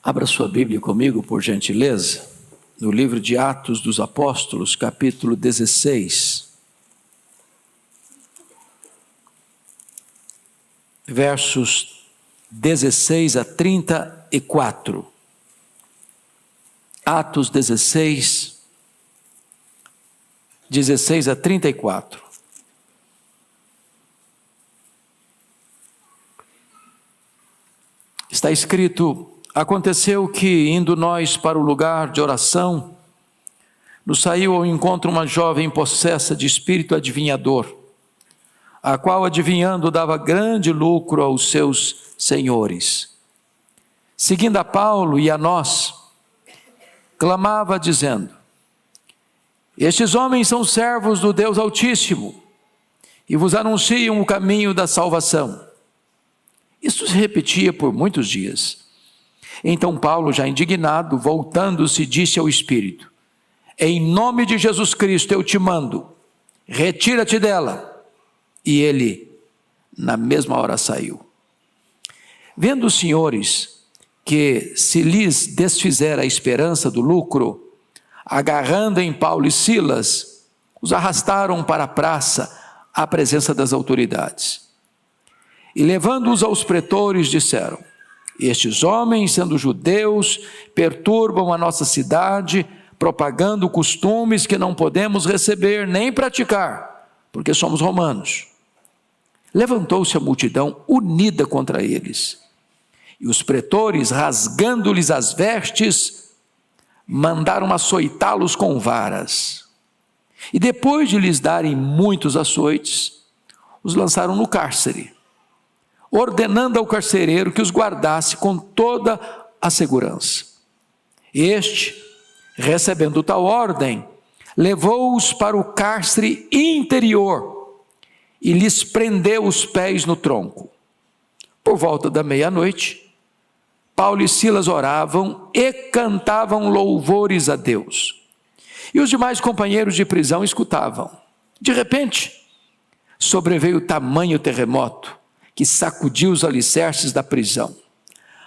Abra sua Bíblia comigo, por gentileza, no livro de Atos dos Apóstolos, capítulo 16, versos 16 a 34. Atos 16, 16 a 34. Está escrito: aconteceu que, indo nós para o lugar de oração, nos saiu ao encontro uma jovem possessa de espírito adivinhador, a qual, adivinhando, dava grande lucro aos seus senhores. Seguindo a Paulo e a nós, clamava dizendo: estes homens são servos do Deus Altíssimo e vos anunciam o caminho da salvação. Isso se repetia por muitos dias. Então Paulo, já indignado, voltando-se, disse ao Espírito: em nome de Jesus Cristo eu te mando, retira-te dela. E ele, na mesma hora, saiu. Vendo os senhores que se lhes desfizera a esperança do lucro, agarrando em Paulo e Silas, os arrastaram para a praça, à presença das autoridades. E levando-os aos pretores, disseram: estes homens, sendo judeus, perturbam a nossa cidade, propagando costumes que não podemos receber nem praticar, porque somos romanos. Levantou-se a multidão unida contra eles, e os pretores, rasgando-lhes as vestes, mandaram açoitá-los com varas. E depois de lhes darem muitos açoites, os lançaram no cárcere, ordenando ao carcereiro que os guardasse com toda a segurança. Este, recebendo tal ordem, levou-os para o cárcere interior e lhes prendeu os pés no tronco. Por volta da meia-noite, Paulo e Silas oravam e cantavam louvores a Deus. E os demais companheiros de prisão escutavam. De repente, sobreveio tamanho terremoto que sacudiu os alicerces da prisão.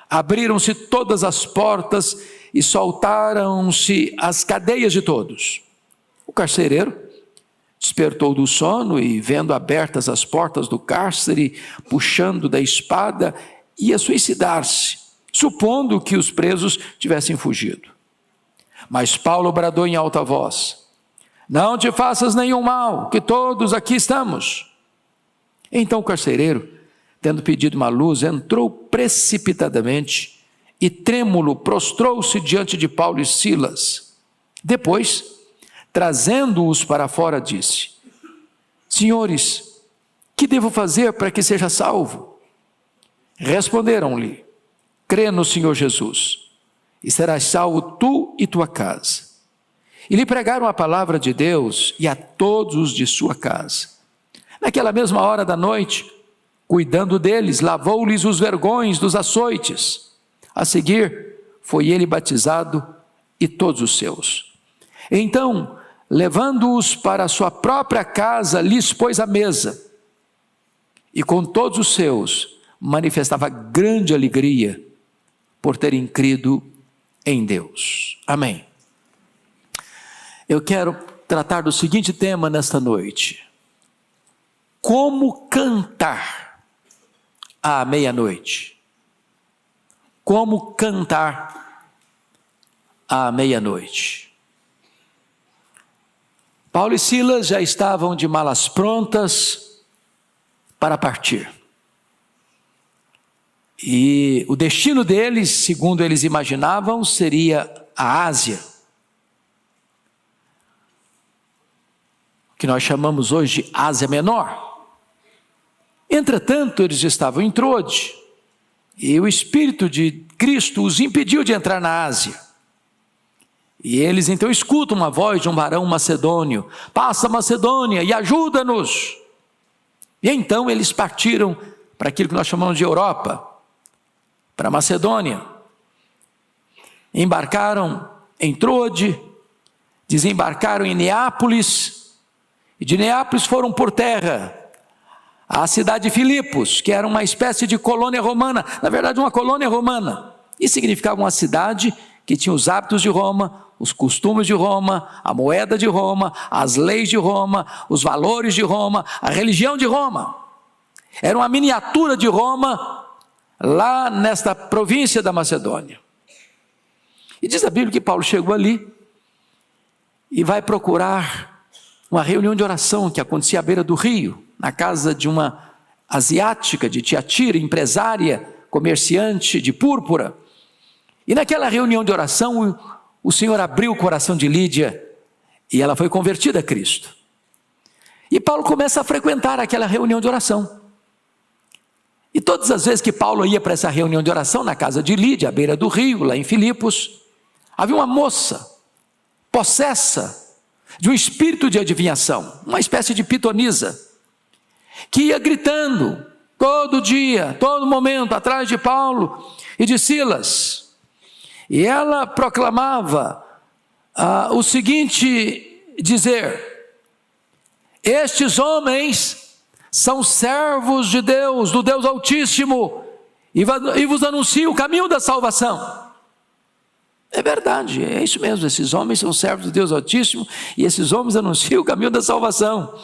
Abriram-se todas as portas e soltaram-se as cadeias de todos. O carcereiro despertou do sono e, vendo abertas as portas do cárcere, puxando da espada, ia suicidar-se, supondo que os presos tivessem fugido. Mas Paulo bradou em alta voz: não te faças nenhum mal, que todos aqui estamos. Então o carcereiro, tendo pedido uma luz, entrou precipitadamente e, trêmulo, prostrou-se diante de Paulo e Silas. Depois, trazendo-os para fora, disse: senhores, que devo fazer para que seja salvo? Responderam-lhe: crê no Senhor Jesus, e serás salvo tu e tua casa. E lhe pregaram a palavra de Deus e a todos os de sua casa. Naquela mesma hora da noite, cuidando deles, lavou-lhes os vergões dos açoites. A seguir, foi ele batizado e todos os seus. Então, levando-os para a sua própria casa, lhes pôs a mesa. E com todos os seus, manifestava grande alegria por terem crido em Deus. Amém. Eu quero tratar do seguinte tema nesta noite: como cantar à meia-noite. Como cantar à meia-noite. Paulo e Silas já estavam de malas prontas para partir. E o destino deles, segundo eles imaginavam, seria a Ásia, que nós chamamos hoje de Ásia Menor. Entretanto, eles estavam em Trode, e o Espírito de Cristo os impediu de entrar na Ásia. E eles então escutam uma voz de um varão macedônio: passa Macedônia e ajuda-nos. E então eles partiram para aquilo que nós chamamos de Europa, para Macedônia. Embarcaram em Trode, desembarcaram em Neápolis, e de Neápolis foram por terra à cidade de Filipos, que era uma espécie de colônia romana, na verdade uma colônia romana, Isso significava uma cidade que tinha os hábitos de Roma, os costumes de Roma, a moeda de Roma, as leis de Roma, os valores de Roma, a religião de Roma. Era uma miniatura de Roma lá nesta província da Macedônia. E diz a Bíblia que Paulo chegou ali e vai procurar uma reunião de oração que acontecia à beira do rio, na casa de uma asiática de Tiatira, empresária, comerciante de púrpura. E naquela reunião de oração, o Senhor abriu o coração de Lídia e ela foi convertida a Cristo. E Paulo começa a frequentar aquela reunião de oração. E todas as vezes que Paulo ia para essa reunião de oração na casa de Lídia, à beira do rio, lá em Filipos, havia uma moça possessa de um espírito de adivinhação, uma espécie de pitonisa, que ia gritando todo dia, todo momento, atrás de Paulo e de Silas. E ela proclamava o seguinte dizer: estes homens são servos de Deus, do Deus Altíssimo, e vos anunciam o caminho da salvação. É verdade, é isso mesmo, esses homens são servos do Deus Altíssimo, e esses homens anunciam o caminho da salvação.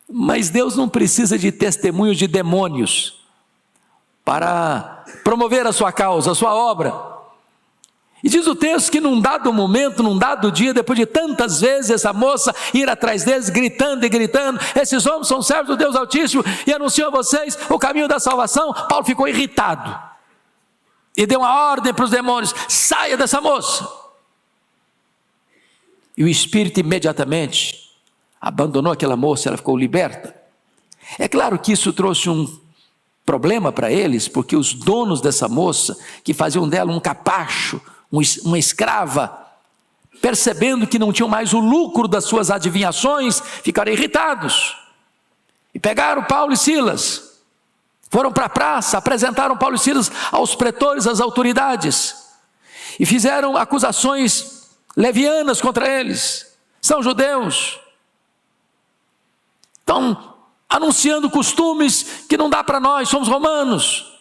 Mas Deus não precisa de testemunhos de demônios para promover a sua causa, a sua obra. E diz o texto que num dado momento, num dado dia, depois de tantas vezes essa moça ir atrás deles, gritando e gritando: esses homens são servos do Deus Altíssimo e anunciam a vocês o caminho da salvação. Paulo ficou irritado e deu uma ordem para os demônios: saia dessa moça. E o espírito imediatamente abandonou aquela moça, ela ficou liberta. É claro que isso trouxe um problema para eles, porque os donos dessa moça, que faziam dela um capacho, uma escrava, percebendo que não tinham mais o lucro das suas adivinhações, ficaram irritados. E pegaram Paulo e Silas, foram para a praça, apresentaram Paulo e Silas aos pretores, às autoridades, e fizeram acusações levianas contra eles. São judeus, estão anunciando costumes que não dá para nós, somos romanos.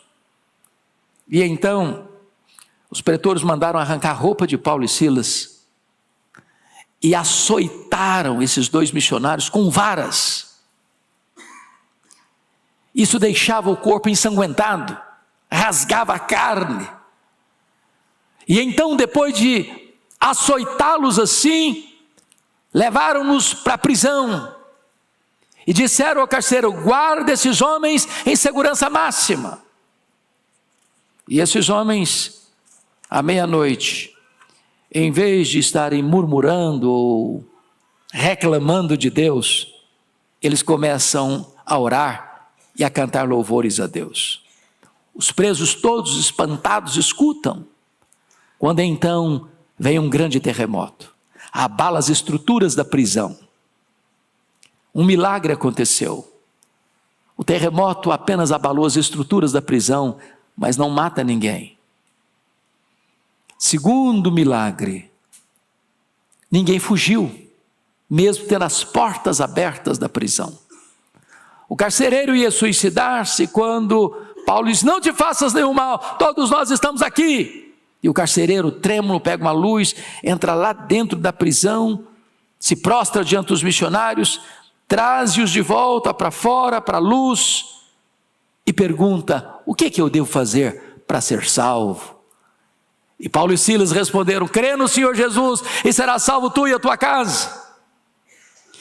E então os pretores mandaram arrancar a roupa de Paulo e Silas e açoitaram esses dois missionários com varas. Isso deixava o corpo ensanguentado, rasgava a carne. E então, depois de açoitá-los assim, levaram-nos para a prisão e disseram ao carcereiro: guarda esses homens em segurança máxima. E esses homens, à meia-noite, em vez de estarem murmurando ou reclamando de Deus, eles começam a orar e a cantar louvores a Deus. Os presos todos espantados escutam, quando então vem um grande terremoto, abala as estruturas da prisão. Um milagre aconteceu. O terremoto apenas abalou as estruturas da prisão, mas não mata ninguém. Segundo milagre, ninguém fugiu, mesmo tendo as portas abertas da prisão. O carcereiro ia suicidar-se quando Paulo disse: não te faças nenhum mal, todos nós estamos aqui. E o carcereiro, trêmulo, pega uma luz, entra lá dentro da prisão, se prostra diante dos missionários, traz-os de volta para fora, para a luz, e pergunta: o que eu devo fazer para ser salvo? E Paulo e Silas responderam: crê no Senhor Jesus e será salvo tu e a tua casa.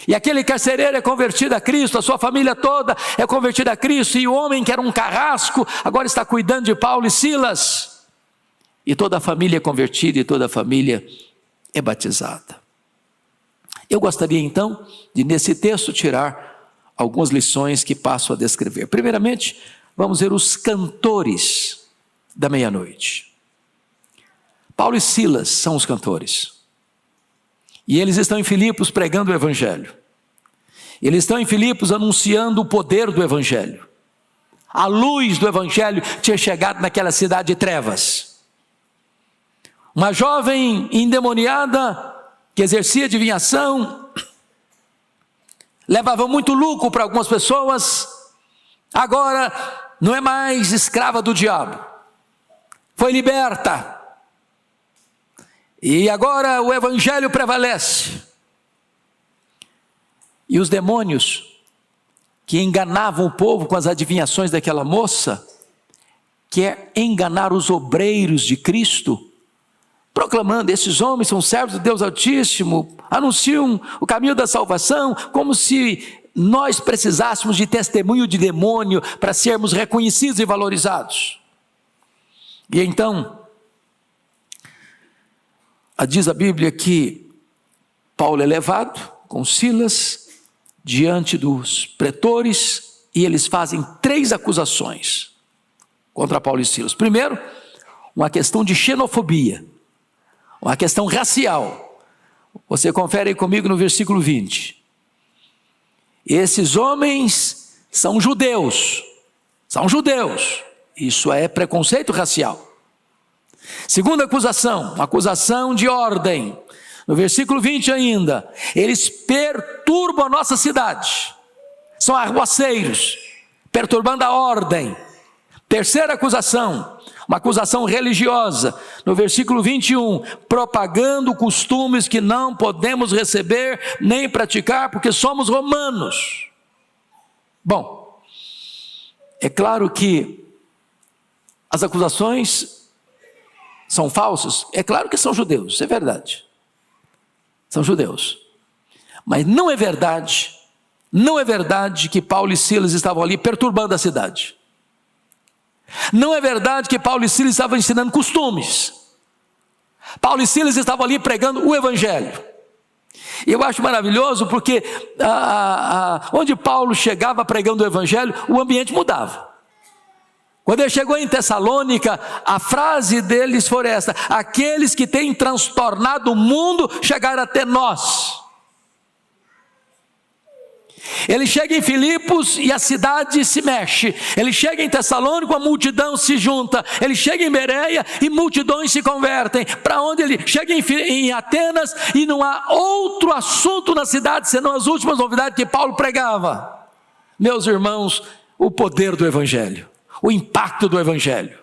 E aquele carcereiro é convertido a Cristo, a sua família toda é convertida a Cristo, e o homem que era um carrasco, agora está cuidando de Paulo e Silas, e toda a família é convertida e toda a família é batizada. Eu gostaria então de nesse texto tirar algumas lições que passo a descrever. Primeiramente, vamos ver os cantores da meia-noite. Paulo e Silas são os cantores. E eles estão em Filipos pregando o Evangelho. Eles estão em Filipos anunciando o poder do Evangelho. A luz do Evangelho tinha chegado naquela cidade de trevas. Uma jovem endemoniada que exercia adivinhação, levava muito lucro para algumas pessoas, agora não é mais escrava do diabo. foi liberta. E agora o evangelho prevalece. E os demônios que enganavam o povo com as adivinhações daquela moça, quer enganar os obreiros de Cristo, proclamando: esses homens são servos do Deus Altíssimo, anunciam o caminho da salvação, como se nós precisássemos de testemunho de demônio para sermos reconhecidos e valorizados. E então, diz a Bíblia que Paulo é levado com Silas diante dos pretores, e eles fazem 3 acusações contra Paulo e Silas. Primeiro, uma questão de xenofobia, uma questão racial. Você confere aí comigo no versículo 20. Esses homens são judeus. Isso é preconceito racial. Segunda acusação, uma acusação de ordem. No versículo 20 ainda, eles perturbam a nossa cidade. São arruaceiros, perturbando a ordem. Terceira acusação, uma acusação religiosa. No versículo 21, propagando costumes que não podemos receber nem praticar porque somos romanos. Bom, é claro que as acusações são falsas. É claro que são judeus, isso é verdade. São judeus. Mas não é verdade que Paulo e Silas estavam ali perturbando a cidade. Não é verdade que Paulo e Silas estavam ensinando costumes. Paulo e Silas estavam ali pregando o evangelho. E eu acho maravilhoso porque onde Paulo chegava pregando o evangelho, o ambiente mudava. Quando ele chegou em Tessalônica, a frase deles foi esta: aqueles que têm transtornado o mundo chegaram até nós. Ele chega em Filipos e a cidade se mexe. Ele chega em Tessalônica, a multidão se junta. Ele chega em Bereia e multidões se convertem. Para onde ele chega em Atenas, e não há outro assunto na cidade senão as últimas novidades que Paulo pregava. Meus irmãos, o poder do evangelho, o impacto do evangelho.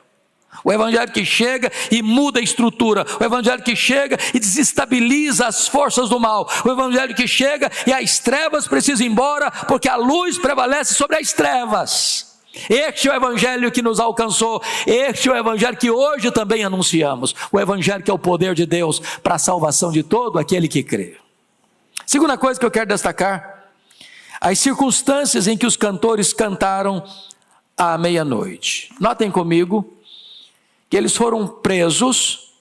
O evangelho que chega e muda a estrutura, o evangelho que chega e desestabiliza as forças do mal, o evangelho que chega e as trevas precisam ir embora, porque a luz prevalece sobre as trevas. Este é o evangelho que nos alcançou, este é o evangelho que hoje também anunciamos, o evangelho que é o poder de Deus para a salvação de todo aquele que crê. Segunda coisa que eu quero destacar: as circunstâncias em que os cantores cantaram à meia-noite. Notem comigo que eles foram presos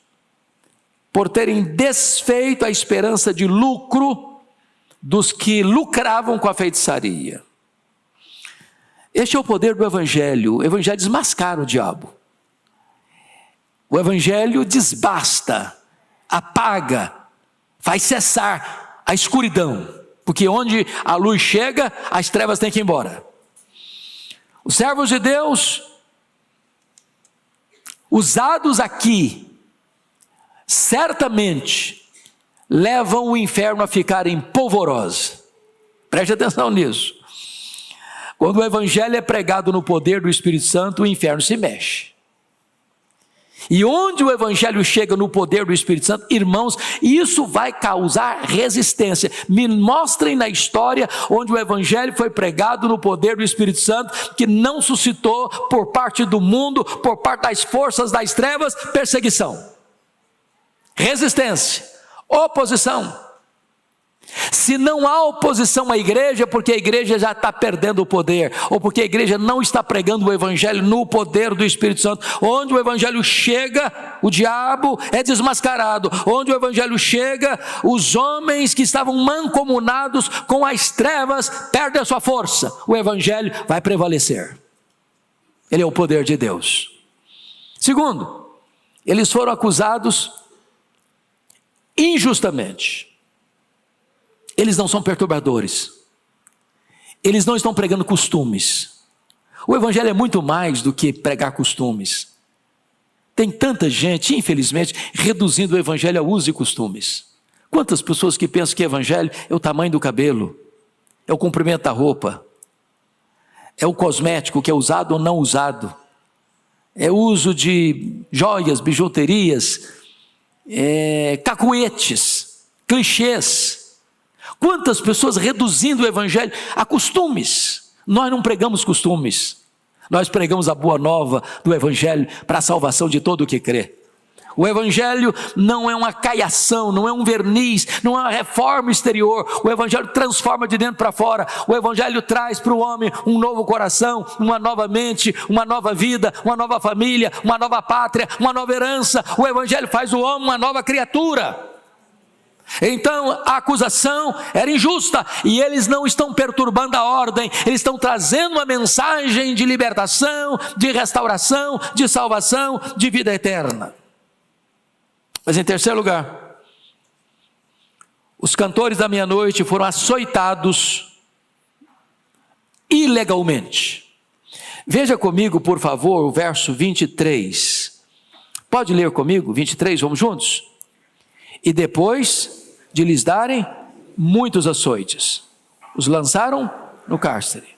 por terem desfeito a esperança de lucro dos que lucravam com a feitiçaria. Este é o poder do evangelho. O evangelho desmascara o diabo. O evangelho desbasta, apaga, faz cessar a escuridão, porque onde a luz chega, as trevas têm que ir embora. Os servos de Deus, usados aqui, certamente levam o inferno a ficar em polvorosa. Preste atenção nisso. Quando o evangelho é pregado no poder do Espírito Santo, o inferno se mexe. E onde o evangelho chega no poder do Espírito Santo, irmãos, isso vai causar resistência. Me mostrem na história onde o evangelho foi pregado no poder do Espírito Santo, que não suscitou por parte do mundo, por parte das forças das trevas, perseguição, resistência, oposição. Se não há oposição à igreja, porque a igreja já está perdendo o poder, ou porque a igreja não está pregando o evangelho no poder do Espírito Santo. Onde o evangelho chega, o diabo é desmascarado. Onde o evangelho chega, os homens que estavam mancomunados com as trevas perdem a sua força. O evangelho vai prevalecer. Ele é o poder de Deus. Segundo, eles foram acusados injustamente. Eles não são perturbadores. Eles não estão pregando costumes. O evangelho é muito mais do que pregar costumes. Tem tanta gente, infelizmente, reduzindo o evangelho a usos e costumes. Quantas pessoas que pensam que evangelho é o tamanho do cabelo, é o comprimento da roupa, é o cosmético que é usado ou não usado, uso de joias, bijuterias, cacuetes, clichês. Quantas pessoas reduzindo o evangelho a costumes. Nós não pregamos costumes, nós pregamos a boa nova do evangelho para a salvação de todo o que crê. O evangelho não é uma caiação, não é um verniz, não é uma reforma exterior. O evangelho transforma de dentro para fora. O evangelho traz para o homem um novo coração, uma nova mente, uma nova vida, uma nova família, uma nova pátria, uma nova herança. O evangelho faz o homem uma nova criatura. Então a acusação era injusta e eles não estão perturbando a ordem, eles estão trazendo uma mensagem de libertação, de restauração, de salvação, de vida eterna. Mas em terceiro lugar, os cantores da meia-noite foram açoitados ilegalmente. Veja comigo, por favor, o verso 23. Pode ler comigo, 23, vamos juntos? E depois de lhes darem muitos açoites, os lançaram no cárcere,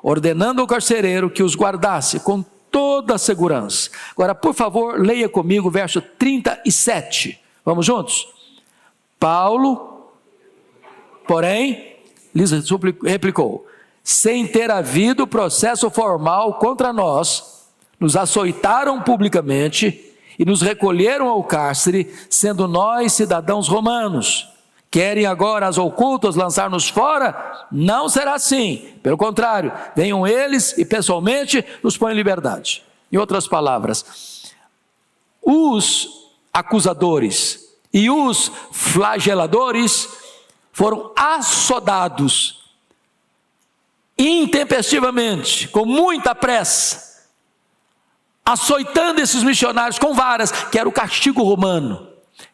ordenando ao carcereiro que os guardasse com toda a segurança. Agora, por favor, leia comigo o verso 37. Vamos juntos? Paulo, porém, lhes replicou: sem ter havido processo formal contra nós, nos açoitaram publicamente e nos recolheram ao cárcere, sendo nós cidadãos romanos. Querem agora as ocultas lançar-nos fora? Não será assim. Pelo contrário, venham eles e pessoalmente nos põem em liberdade. Em outras palavras, os acusadores e os flageladores foram açodados intempestivamente, com muita pressa, açoitando esses missionários com varas, que era o castigo romano,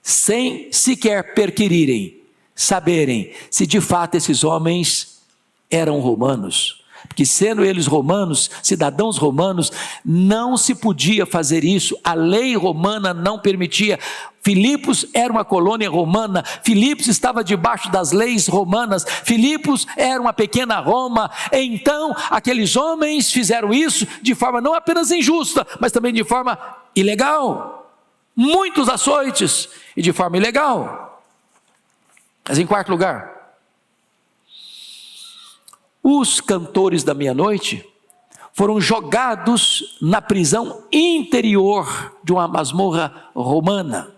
sem sequer perquirirem, saberem se de fato esses homens eram romanos. Porque sendo eles romanos, cidadãos romanos, não se podia fazer isso, a lei romana não permitia. Filipos era uma colônia romana, Filipos estava debaixo das leis romanas, Filipos era uma pequena Roma. Então aqueles homens fizeram isso de forma não apenas injusta, mas também de forma ilegal. Muitos açoites e de forma ilegal. Mas em quarto lugar, os cantores da meia-noite foram jogados na prisão interior de uma masmorra romana.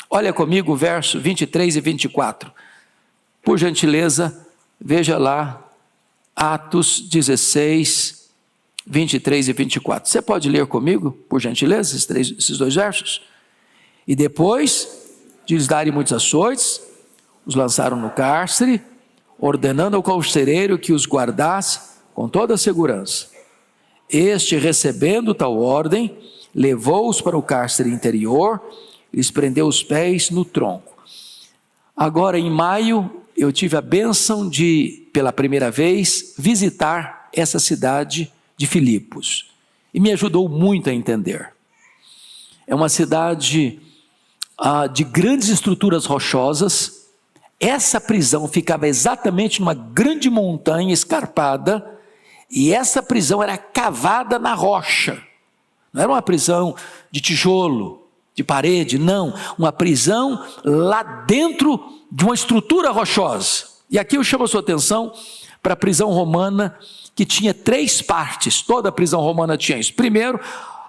Olha comigo o verso 23 e 24. Por gentileza, veja lá Atos 16, 23 e 24. Você pode ler comigo, por gentileza, esses dois versos? E depois de lhes darem muitos açoites, os lançaram no cárcere, ordenando ao carcereiro que os guardasse com toda a segurança. Este, recebendo tal ordem, levou-os para o cárcere interior, lhes prendeu os pés no tronco. Agora, em maio, eu tive a bênção de, pela primeira vez, visitar essa cidade de Filipos. E me ajudou muito a entender. É uma cidade de grandes estruturas rochosas. Essa prisão ficava exatamente numa grande montanha escarpada, e essa prisão era cavada na rocha. Não era uma prisão de tijolo, de parede, não. Uma prisão lá dentro de uma estrutura rochosa. E aqui eu chamo a sua atenção para a prisão romana, que tinha 3 partes. Toda a prisão romana tinha isso. Primeiro,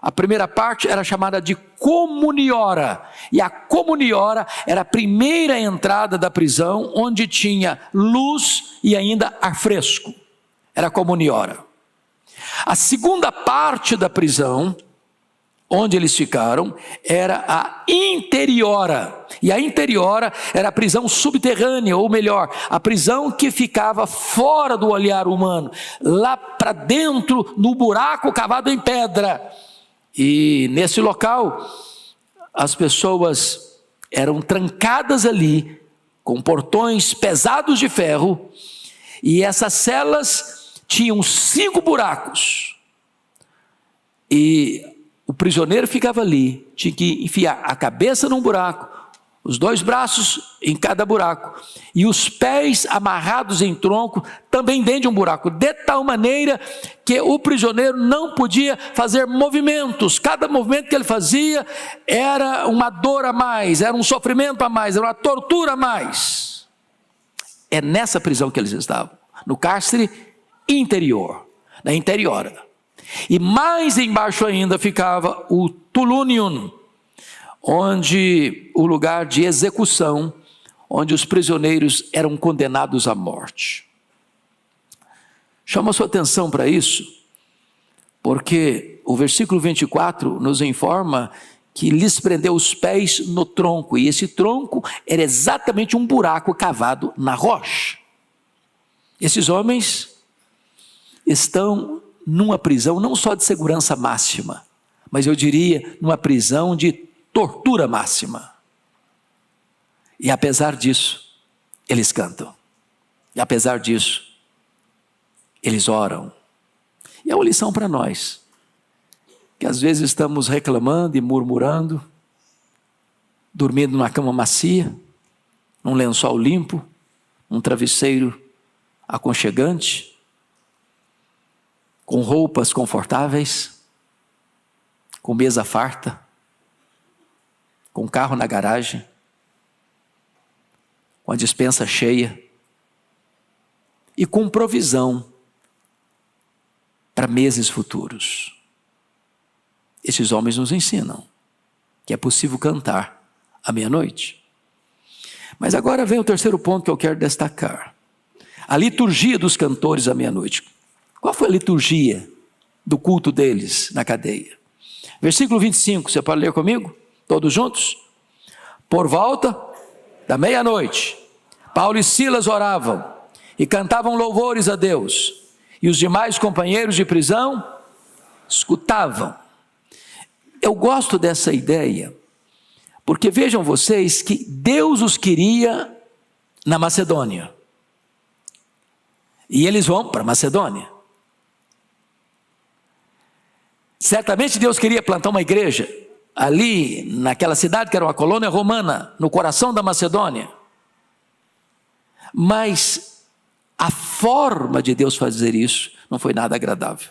a primeira parte era chamada de comuniora, e a comuniora era a primeira entrada da prisão, onde tinha luz e ainda ar fresco, era a comuniora. A segunda parte da prisão, onde eles ficaram, era a interiora, e a interiora era a prisão subterrânea, ou melhor, a prisão que ficava fora do olhar humano, lá para dentro, no buraco cavado em pedra. E nesse local, as pessoas eram trancadas ali, com portões pesados de ferro, e essas celas tinham 5 buracos, e o prisioneiro ficava ali, tinha que enfiar a cabeça num buraco, os 2 braços em cada buraco, e os pés amarrados em tronco também dentro de um buraco, de tal maneira que o prisioneiro não podia fazer movimentos. Cada movimento que ele fazia era uma dor a mais, era um sofrimento a mais, era uma tortura a mais. É nessa prisão que eles estavam, no cárcere interior, na interiora. E mais embaixo ainda ficava o Tulunium, onde o lugar de execução, onde os prisioneiros eram condenados à morte. Chama a sua atenção para isso, porque o versículo 24 nos informa que lhes prendeu os pés no tronco, e esse tronco era exatamente um buraco cavado na rocha. Esses homens estão numa prisão não só de segurança máxima, mas eu diria numa prisão de tortura máxima. E apesar disso, eles cantam. E apesar disso, eles oram. E é uma lição para nós, que às vezes estamos reclamando e murmurando, dormindo numa cama macia, num lençol limpo, num travesseiro aconchegante, com roupas confortáveis, com mesa farta, com carro na garagem, com a despensa cheia e com provisão para meses futuros. Esses homens nos ensinam que é possível cantar à meia-noite. Mas agora vem o terceiro ponto que eu quero destacar. A liturgia dos cantores à meia-noite. Qual foi a liturgia do culto deles na cadeia? Versículo 25, você pode ler comigo? Todos juntos? Por volta da meia-noite, Paulo e Silas oravam e cantavam louvores a Deus, e os demais companheiros de prisão escutavam. Eu gosto dessa ideia, porque vejam vocês que Deus os queria na Macedônia, e eles vão para a Macedônia. Certamente Deus queria plantar uma igreja ali naquela cidade que era uma colônia romana, no coração da Macedônia. Mas a forma de Deus fazer isso não foi nada agradável.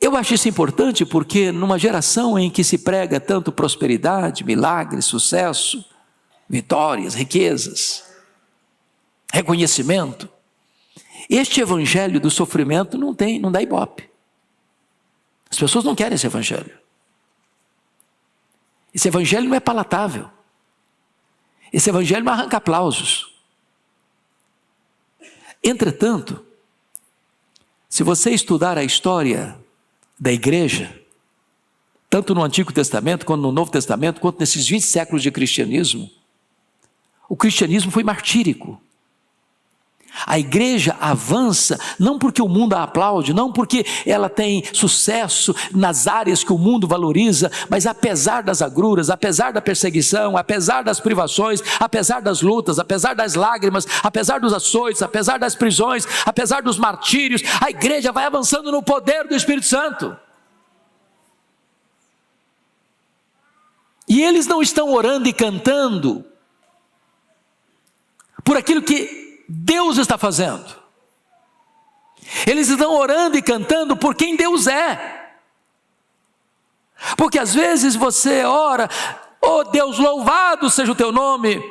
Eu acho isso importante porque numa geração em que se prega tanto prosperidade, milagres, sucesso, vitórias, riquezas, reconhecimento, este evangelho do sofrimento não dá ibope. As pessoas não querem esse evangelho. Esse evangelho não é palatável. Esse evangelho não arranca aplausos. Entretanto, se você estudar a história da igreja, tanto no Antigo Testamento, quanto no Novo Testamento, quanto nesses 20 séculos de cristianismo, o cristianismo foi martírico. A igreja avança não porque o mundo a aplaude, não porque ela tem sucesso nas áreas que o mundo valoriza, mas apesar das agruras, apesar da perseguição, apesar das privações, apesar das lutas, apesar das lágrimas, apesar dos açoites, apesar das prisões, apesar dos martírios, a igreja vai avançando no poder do Espírito Santo. E eles não estão orando e cantando por aquilo que Deus está fazendo. Eles estão orando e cantando por quem Deus é. Porque às vezes você ora, oh Deus, louvado seja o teu nome,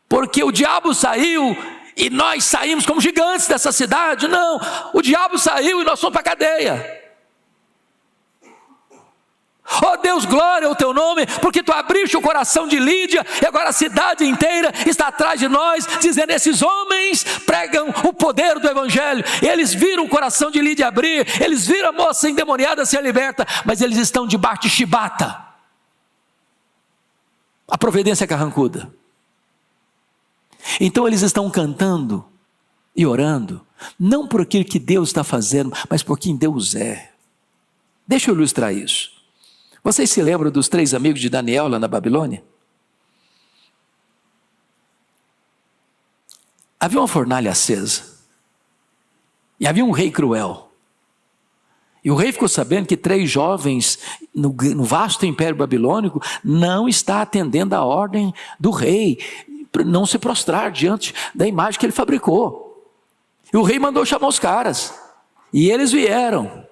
porque o diabo saiu e nós saímos como gigantes dessa cidade. Não, o diabo saiu e nós fomos para a cadeia. Oh Deus, glória ao teu nome, porque tu abriste o coração de Lídia, e agora a cidade inteira está atrás de nós, dizendo, esses homens pregam o poder do evangelho. Eles viram o coração de Lídia abrir, eles viram a moça endemoniada ser liberta, mas eles estão debaixo de chibata, a providência carrancuda. Então eles estão cantando e orando, não por aquilo que Deus está fazendo, mas por quem Deus é. Deixa eu ilustrar isso. Vocês se lembram dos 3 amigos de Daniel lá na Babilônia? Havia uma fornalha acesa, e havia um rei cruel, E o rei ficou sabendo que 3 jovens no vasto império babilônico não está atendendo a ordem do rei, não se prostrar diante da imagem que ele fabricou. E o rei mandou chamar os caras, e eles vieram.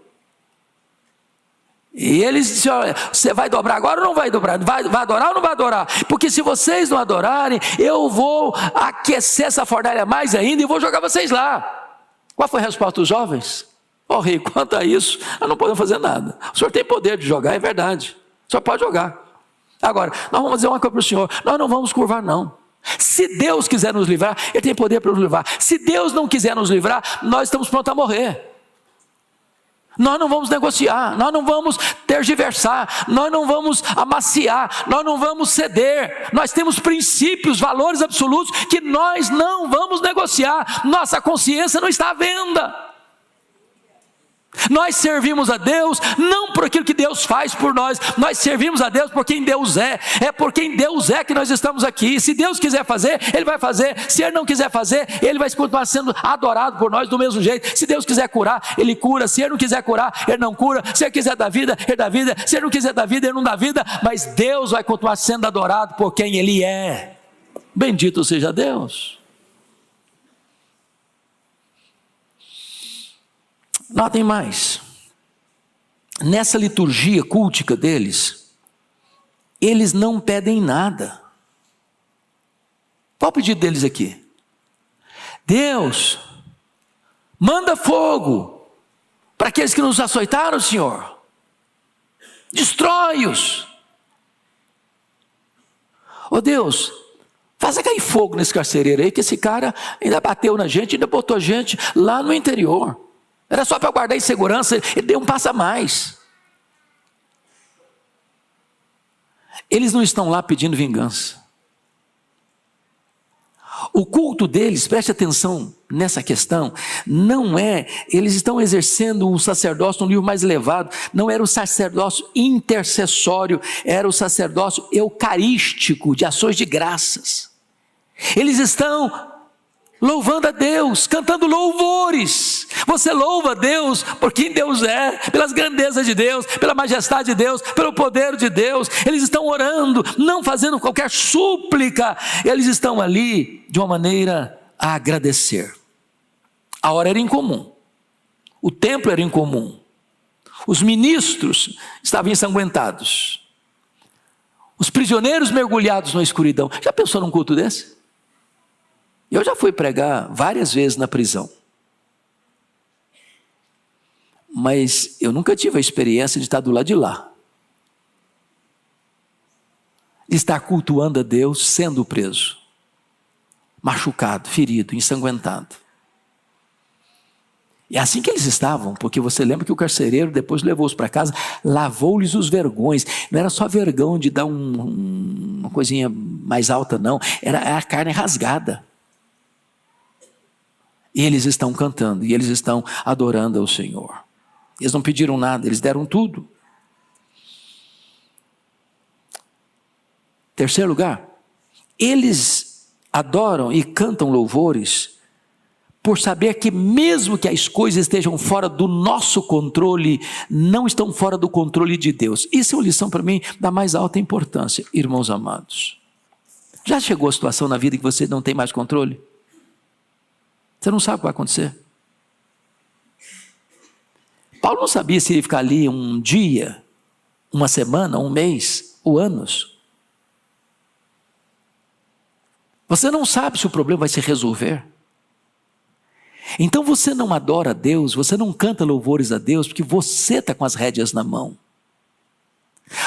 E eles disseram: olha, você vai dobrar agora ou não vai dobrar? Vai adorar ou não vai adorar? Porque se vocês não adorarem, eu vou aquecer essa fornalha mais ainda e vou jogar vocês lá. Qual foi a resposta dos jovens? Ó rei, quanto a isso, nós não podemos fazer nada. O senhor tem poder de jogar, é verdade. O senhor pode jogar. Agora, nós vamos dizer uma coisa para o senhor: nós não vamos curvar não. Se Deus quiser nos livrar, Ele tem poder para nos livrar. Se Deus não quiser nos livrar, nós estamos prontos a morrer. Nós não vamos negociar, nós não vamos tergiversar, nós não vamos amaciar, nós não vamos ceder. Nós temos princípios, valores absolutos que nós não vamos negociar. Nossa consciência não está à venda. Nós servimos a Deus não por aquilo que Deus faz por nós, nós servimos a Deus por quem Deus é por quem Deus é que nós estamos aqui. Se Deus quiser fazer, Ele vai fazer. Se Ele não quiser fazer, Ele vai continuar sendo adorado por nós do mesmo jeito. Se Deus quiser curar, Ele cura. Se Ele não quiser curar, Ele não cura. Se Ele quiser dar vida, Ele dá vida. Se Ele não quiser dar vida, Ele não dá vida. Mas Deus vai continuar sendo adorado por quem Ele é. Bendito seja Deus. Notem mais, nessa liturgia cultica deles, eles não pedem nada. Qual o pedido deles aqui? Deus, manda fogo para aqueles que nos açoitaram, Senhor. Destrói-os. Ó Deus, faça cair fogo nesse carcereiro aí, que esse cara ainda bateu na gente, ainda botou a gente lá no interior. Era só para guardar em segurança, ele deu um passo a mais. Eles não estão lá pedindo vingança. O culto deles, preste atenção nessa questão, não é, eles estão exercendo o sacerdócio no nível mais elevado, não era o sacerdócio intercessório, era o sacerdócio eucarístico, de ações de graças. Eles estão louvando a Deus, cantando louvores. Você louva a Deus por quem Deus é, pelas grandezas de Deus, pela majestade de Deus, pelo poder de Deus. Eles estão orando, não fazendo qualquer súplica, eles estão ali de uma maneira a agradecer. A hora era incomum, o templo era incomum, os ministros estavam ensanguentados, os prisioneiros mergulhados na escuridão. Já pensou num culto desse? Eu já fui pregar várias vezes na prisão, mas eu nunca tive a experiência de estar do lado de lá, de estar cultuando a Deus sendo preso, machucado, ferido, ensanguentado. E é assim que eles estavam, porque você lembra que o carcereiro depois levou-os para casa, lavou-lhes os vergões. Não era só vergão de dar uma coisinha mais alta, não, era a carne rasgada. E eles estão cantando, e eles estão adorando ao Senhor. Eles não pediram nada, eles deram tudo. Terceiro lugar, eles adoram e cantam louvores por saber que mesmo que as coisas estejam fora do nosso controle, não estão fora do controle de Deus. Isso é uma lição para mim da mais alta importância, irmãos amados. Já chegou a situação na vida que você não tem mais controle? Você não sabe o que vai acontecer. Paulo não sabia se ia ficar ali um dia, uma semana, um mês ou anos. Você não sabe se o problema vai se resolver. Então você não adora a Deus, você não canta louvores a Deus, porque você está com as rédeas na mão.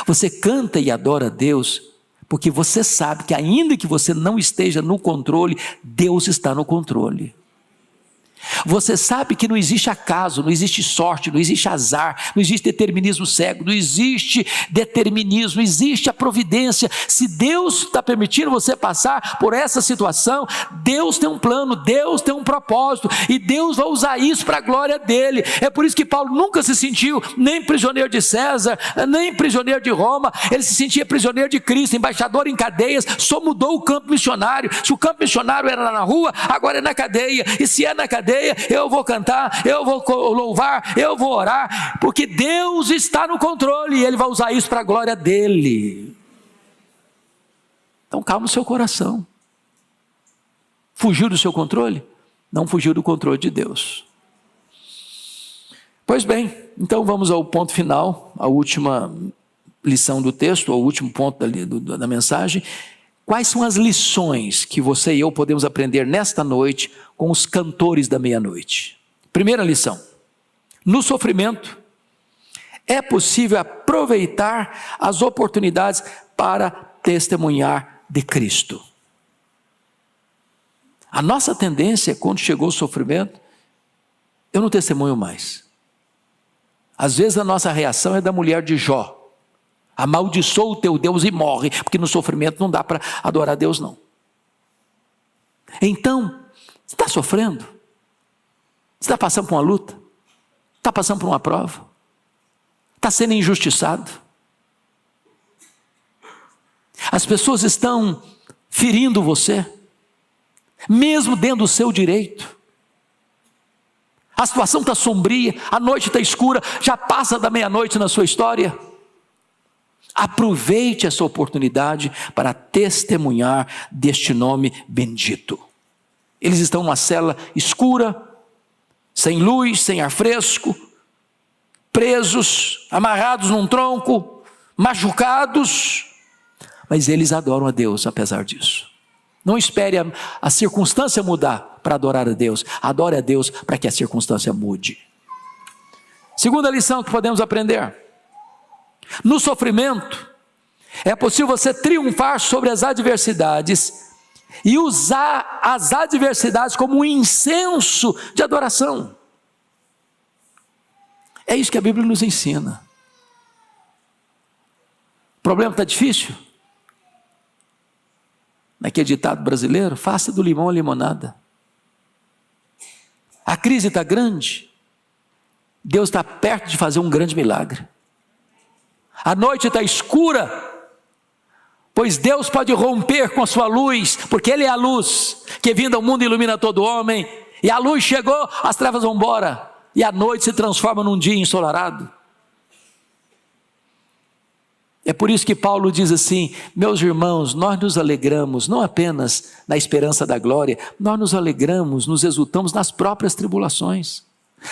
Você canta e adora a Deus, porque você sabe que ainda que você não esteja no controle, Deus está no controle. Você sabe que não existe acaso, não existe sorte, não existe azar, não existe determinismo cego, não existe determinismo, existe a providência. Se Deus está permitindo você passar por essa situação, Deus tem um plano, Deus tem um propósito, e Deus vai usar isso para a glória dele. É por isso que Paulo nunca se sentiu nem prisioneiro de César, nem prisioneiro de Roma, ele se sentia prisioneiro de Cristo, embaixador em cadeias, só mudou o campo missionário. Se o campo missionário era lá na rua, agora é na cadeia, e se é na cadeia, alegria, eu vou cantar, eu vou louvar, eu vou orar, porque Deus está no controle e Ele vai usar isso para a glória dEle. Então calma o seu coração. Fugiu do seu controle? Não fugiu do controle de Deus. Pois bem, então vamos ao ponto final, a última lição do texto, o último ponto da mensagem. Quais são as lições que você e eu podemos aprender nesta noite com os cantores da meia-noite? Primeira lição: no sofrimento é possível aproveitar as oportunidades para testemunhar de Cristo. A nossa tendência, quando chegou o sofrimento, eu não testemunho mais. Às vezes a nossa reação é da mulher de Jó: amaldiçoa o teu Deus e morre, porque no sofrimento não dá para adorar Deus não. Então, você está sofrendo? Você está passando por uma luta? Está passando por uma prova? Está sendo injustiçado? As pessoas estão ferindo você, mesmo dentro do seu direito. A situação está sombria, a noite está escura, já passa da meia-noite na sua história. Aproveite essa oportunidade para testemunhar deste nome bendito. Eles estão numa cela escura, sem luz, sem ar fresco, presos, amarrados num tronco, machucados, mas eles adoram a Deus apesar disso. Não espere a circunstância mudar para adorar a Deus. Adore a Deus para que a circunstância mude. Segunda lição que podemos aprender: no sofrimento é possível você triunfar sobre as adversidades e usar as adversidades como um incenso de adoração. É isso que a Bíblia nos ensina. O problema está difícil? Naquele ditado brasileiro: faça do limão a limonada. A crise está grande, Deus está perto de fazer um grande milagre. A noite está escura, pois Deus pode romper com a sua luz, porque Ele é a luz que vindo ao mundo ilumina todo homem, e a luz chegou, as trevas vão embora, e a noite se transforma num dia ensolarado. É por isso que Paulo diz assim: meus irmãos, nós nos alegramos não apenas na esperança da glória, nós nos alegramos, nos exultamos nas próprias tribulações,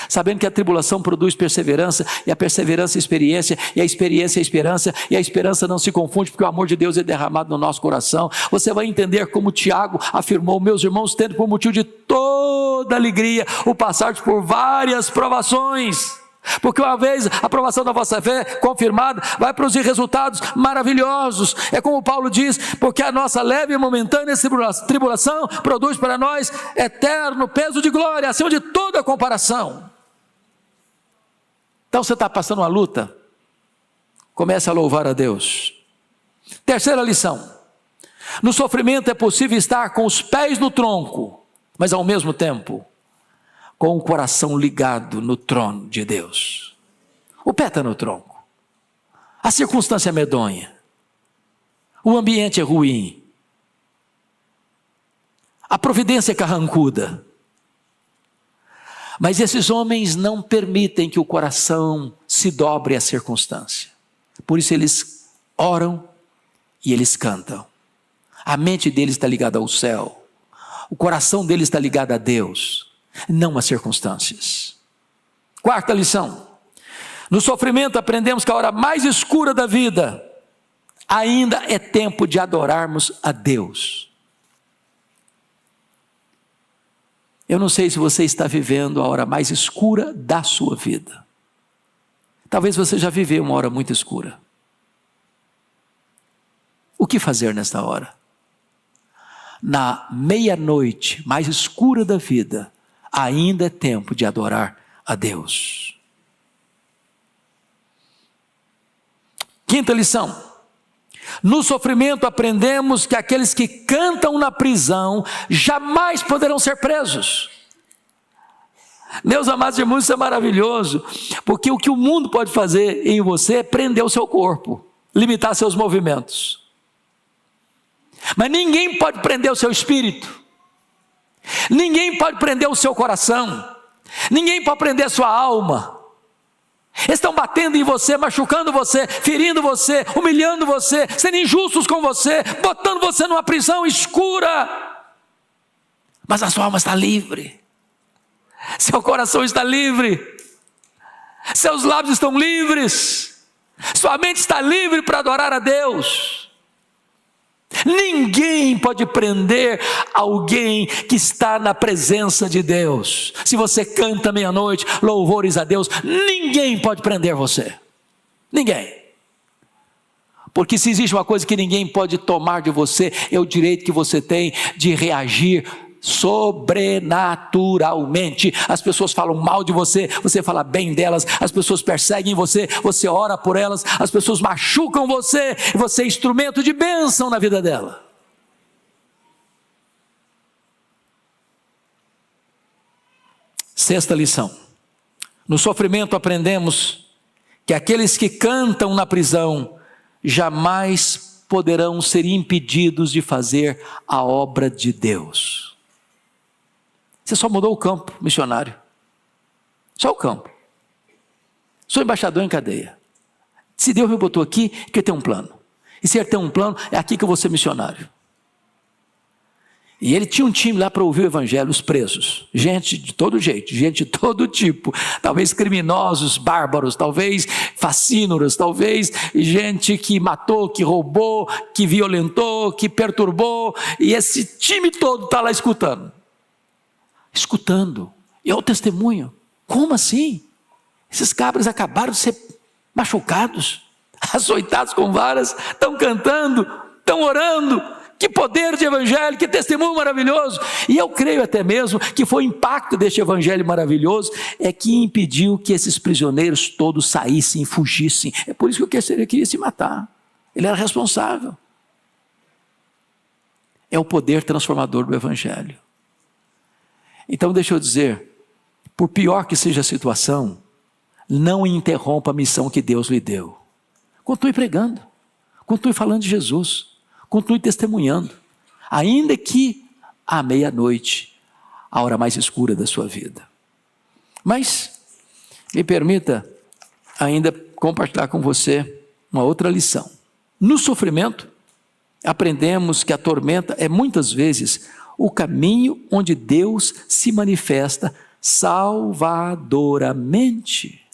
sabendo que a tribulação produz perseverança, e a perseverança experiência, e a experiência esperança, e a esperança não se confunde, porque o amor de Deus é derramado no nosso coração. Você vai entender como Tiago afirmou: meus irmãos, tendo por motivo de toda alegria o passar por várias provações, porque uma vez a aprovação da vossa fé confirmada, vai produzir resultados maravilhosos. É como Paulo diz: porque a nossa leve e momentânea tribulação produz para nós eterno peso de glória, acima de toda comparação. Então você está passando uma luta, comece a louvar a Deus. Terceira lição: no sofrimento é possível estar com os pés no tronco, mas ao mesmo tempo com o coração ligado no trono de Deus. O pé está no tronco, a circunstância é medonha, o ambiente é ruim, a providência é carrancuda, mas esses homens não permitem que o coração se dobre à circunstância. Por isso eles oram e eles cantam. A mente deles está ligada ao céu, o coração deles está ligado a Deus, não às circunstâncias. Quarta lição: no sofrimento aprendemos que a hora mais escura da vida ainda é tempo de adorarmos a Deus. Eu não sei se você está vivendo a hora mais escura da sua vida. Talvez você já viveu uma hora muito escura. O que fazer nesta hora? Na meia-noite mais escura da vida, ainda é tempo de adorar a Deus. Quinta lição: no sofrimento aprendemos que aqueles que cantam na prisão jamais poderão ser presos. Meus amados irmãos, isso é maravilhoso, porque o que o mundo pode fazer em você é prender o seu corpo, limitar seus movimentos, mas ninguém pode prender o seu espírito. Ninguém pode prender o seu coração. Ninguém pode prender a sua alma. Eles estão batendo em você, machucando você, ferindo você, humilhando você, sendo injustos com você, botando você numa prisão escura. Mas a sua alma está livre. Seu coração está livre. Seus lábios estão livres. Sua mente está livre para adorar a Deus. Ninguém pode prender alguém que está na presença de Deus. Se você canta meia-noite, louvores a Deus, ninguém pode prender você. Ninguém. Porque se existe uma coisa que ninguém pode tomar de você, é o direito que você tem de reagir sobrenaturalmente. As pessoas falam mal de você, você fala bem delas. As pessoas perseguem você, você ora por elas. As pessoas machucam você, e você é instrumento de bênção na vida dela. Sexta lição: no sofrimento aprendemos que aqueles que cantam na prisão jamais poderão ser impedidos de fazer a obra de Deus. Você só mudou o campo missionário. Só o campo. Sou embaixador em cadeia. Se Deus me botou aqui, que eu tenho um plano. E se Ele tem um plano, é aqui que eu vou ser missionário. E ele tinha um time lá para ouvir o evangelho, os presos. Gente de todo jeito, gente de todo tipo. Talvez criminosos, bárbaros, talvez facínoras, talvez gente que matou, que roubou, que violentou, que perturbou. E esse time todo está lá escutando. Escutando. E é o testemunho. Como assim? Esses cabras acabaram de ser machucados, açoitados com varas, estão cantando, estão orando. Que poder de evangelho, que testemunho maravilhoso. E eu creio até mesmo que foi o impacto deste evangelho maravilhoso é que impediu que esses prisioneiros todos saíssem, fugissem. É por isso que o carcereiro queria se matar. Ele era responsável. É o poder transformador do evangelho. Então deixa eu dizer, por pior que seja a situação, não interrompa a missão que Deus lhe deu. Continue pregando, continue falando de Jesus. Continue testemunhando, ainda que à meia-noite, a hora mais escura da sua vida. Mas, me permita ainda compartilhar com você uma outra lição. No sofrimento, aprendemos que a tormenta é muitas vezes o caminho onde Deus se manifesta salvadoramente.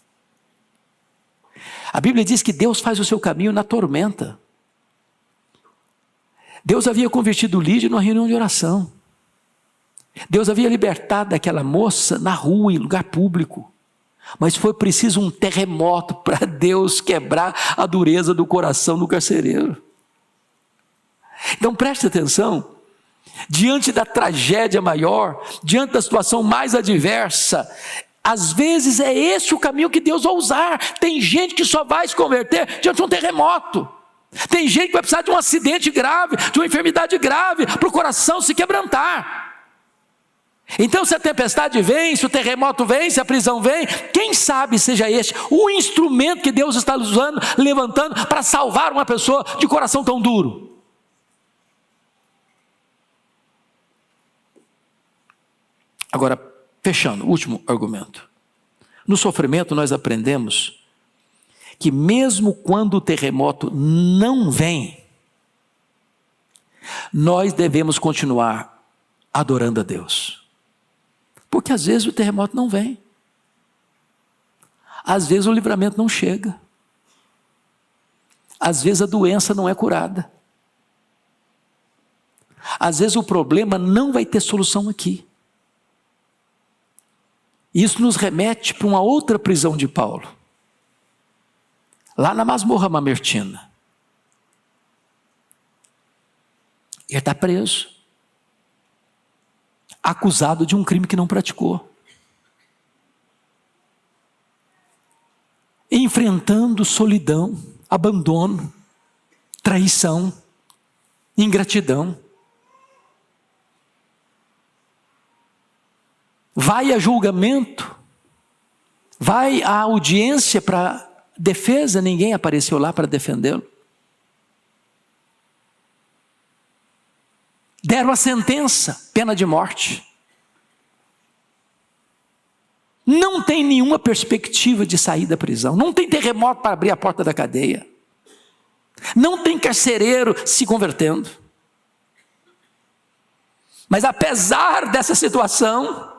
A Bíblia diz que Deus faz o seu caminho na tormenta. Deus havia convertido Lídia numa reunião de oração. Deus havia libertado aquela moça na rua, em lugar público. Mas foi preciso um terremoto para Deus quebrar a dureza do coração do carcereiro. Então preste atenção, diante da tragédia maior, diante da situação mais adversa, às vezes é esse o caminho que Deus vai usar. Tem gente que só vai se converter diante de um terremoto. Tem gente que vai precisar de um acidente grave, de uma enfermidade grave, para o coração se quebrantar. Então se a tempestade vem, se o terremoto vem, se a prisão vem, quem sabe seja este o instrumento que Deus está usando, levantando para salvar uma pessoa de coração tão duro. Agora, fechando, último argumento. No sofrimento nós aprendemos que mesmo quando o terremoto não vem, nós devemos continuar adorando a Deus. Porque às vezes o terremoto não vem. Às vezes o livramento não chega. Às vezes a doença não é curada. Às vezes o problema não vai ter solução aqui. Isso nos remete para uma outra prisão de Paulo. Lá na masmorra mamertina. Ele está preso. Acusado de um crime que não praticou. Enfrentando solidão, abandono, traição, ingratidão. Vai a julgamento, vai à audiência para defesa, ninguém apareceu lá para defendê-lo. Deram a sentença, pena de morte. não tem nenhuma perspectiva de sair da prisão, não tem terremoto para abrir a porta da cadeia, não tem carcereiro se convertendo. Mas apesar dessa situação,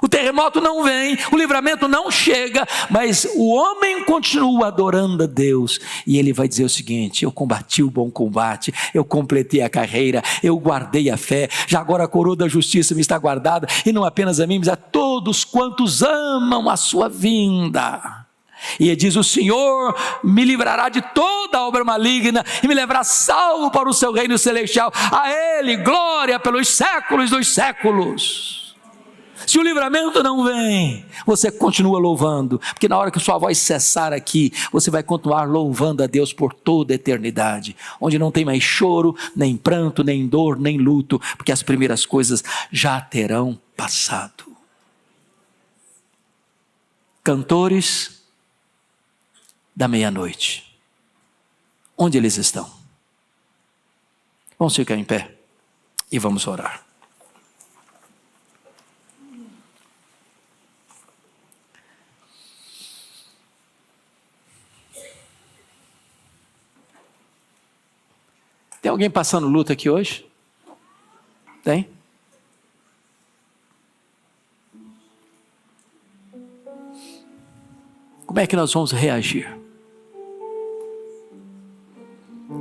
o terremoto não vem, o livramento não chega, mas o homem continua adorando a Deus, e ele vai dizer o seguinte: eu combati o bom combate, eu completei a carreira, eu guardei a fé, já agora a coroa da justiça me está guardada, e não apenas a mim, mas a todos quantos amam a sua vinda. E ele diz: o Senhor me livrará de toda obra maligna e me levará salvo para o seu reino celestial. A Ele glória pelos séculos dos séculos. Se o livramento não vem, você continua louvando, porque na hora que sua voz cessar aqui, você vai continuar louvando a Deus por toda a eternidade, onde não tem mais choro, nem pranto, nem dor, nem luto, porque as primeiras coisas já terão passado. Cantores da meia-noite, onde eles estão? Vamos ficar em pé e vamos orar. Tem alguém passando luta aqui hoje? Tem? Como é que nós vamos reagir?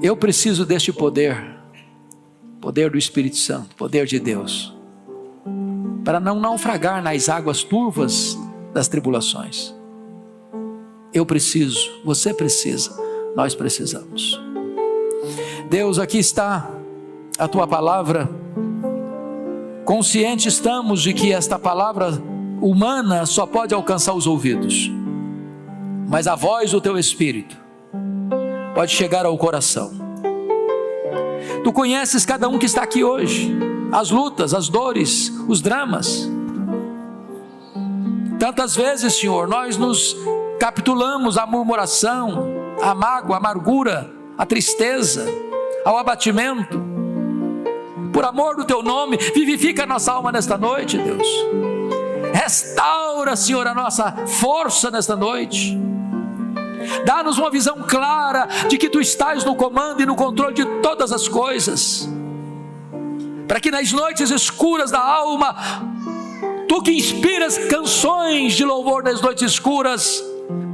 Eu preciso deste poder, poder do Espírito Santo, poder de Deus, para não naufragar nas águas turvas das tribulações. Eu preciso, você precisa, nós precisamos. Deus, aqui está a tua palavra. Conscientes estamos de que esta palavra humana só pode alcançar os ouvidos, mas a voz do teu Espírito pode chegar ao coração. Tu conheces cada um que está aqui hoje, as lutas, as dores, os dramas. Tantas vezes, Senhor, nós nos capitulamos à murmuração, à mágoa, à amargura, à tristeza, ao abatimento. Por amor do teu nome, vivifica a nossa alma nesta noite, Deus. Restaura, Senhor, a nossa força nesta noite. Dá-nos uma visão clara de que tu estás no comando e no controle de todas as coisas, para que nas noites escuras da alma, tu que inspiras canções de louvor nas noites escuras,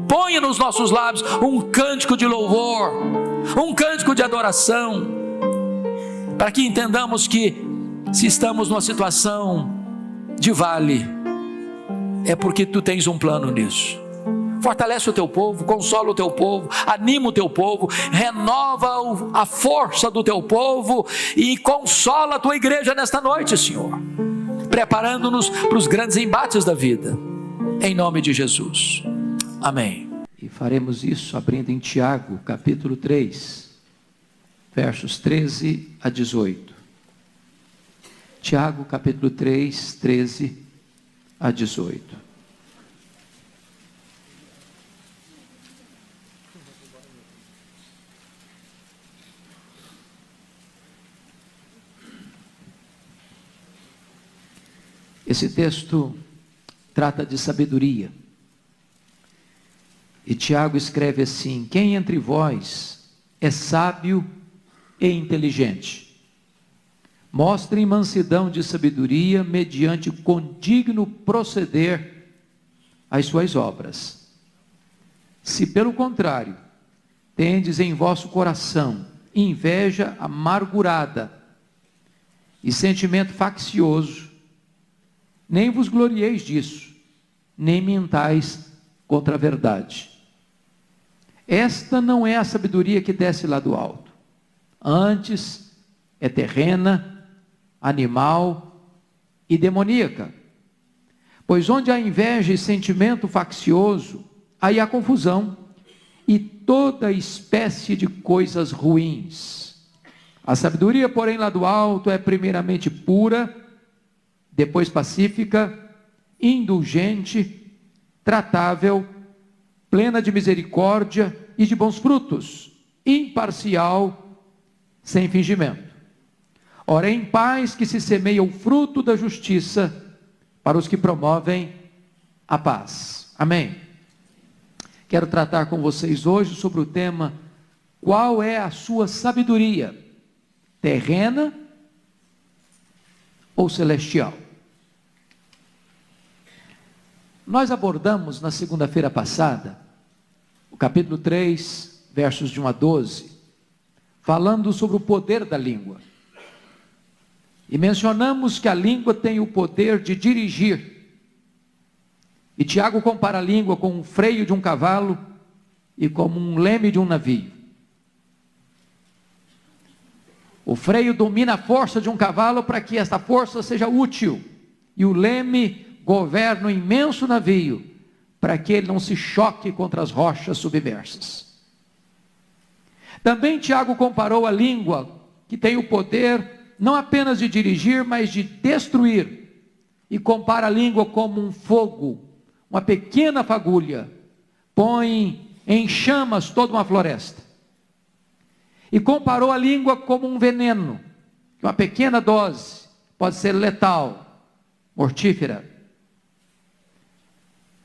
ponha nos nossos lábios um cântico de louvor, um cântico de adoração, para que entendamos que se estamos numa situação de vale, é porque tu tens um plano nisso. Fortalece o teu povo, consola o teu povo, anima o teu povo, renova a força do teu povo e consola a tua igreja nesta noite, Senhor, preparando-nos para os grandes embates da vida, em nome de Jesus, amém. E faremos isso abrindo em Tiago, capítulo 3, versos 13 a 18. Tiago, capítulo 3, 13 a 18. Esse texto trata de sabedoria. E Tiago escreve assim: quem entre vós é sábio e inteligente? Mostrem mansidão de sabedoria mediante condigno proceder às suas obras. Se pelo contrário, tendes em vosso coração inveja amargurada e sentimento faccioso, nem vos glorieis disso, nem mentais contra a verdade. Esta não é a sabedoria que desce lá do alto, antes é terrena, animal e demoníaca. Pois onde há inveja e sentimento faccioso, aí há confusão e toda espécie de coisas ruins. A sabedoria, porém, lá do alto é primeiramente pura, depois pacífica, indulgente, tratável, plena de misericórdia e de bons frutos, imparcial, sem fingimento. Ora, é em paz que se semeia o fruto da justiça para os que promovem a paz. Amém? Quero tratar com vocês hoje sobre o tema: qual é a sua sabedoria, terrena ou celestial? Nós abordamos na segunda-feira passada o capítulo 3, versos de 1 a 12, falando sobre o poder da língua. E mencionamos que a língua tem o poder de dirigir. E Tiago compara a língua com o freio de um cavalo e como um leme de um navio. O freio domina a força de um cavalo para que esta força seja útil, e o leme governa o imenso navio para que ele não se choque contra as rochas submersas. Também Tiago comparou a língua, que tem o poder não apenas de dirigir, mas de destruir, e compara a língua como um fogo, uma pequena fagulha, põe em chamas toda uma floresta. E comparou a língua como um veneno, que uma pequena dose pode ser letal, mortífera.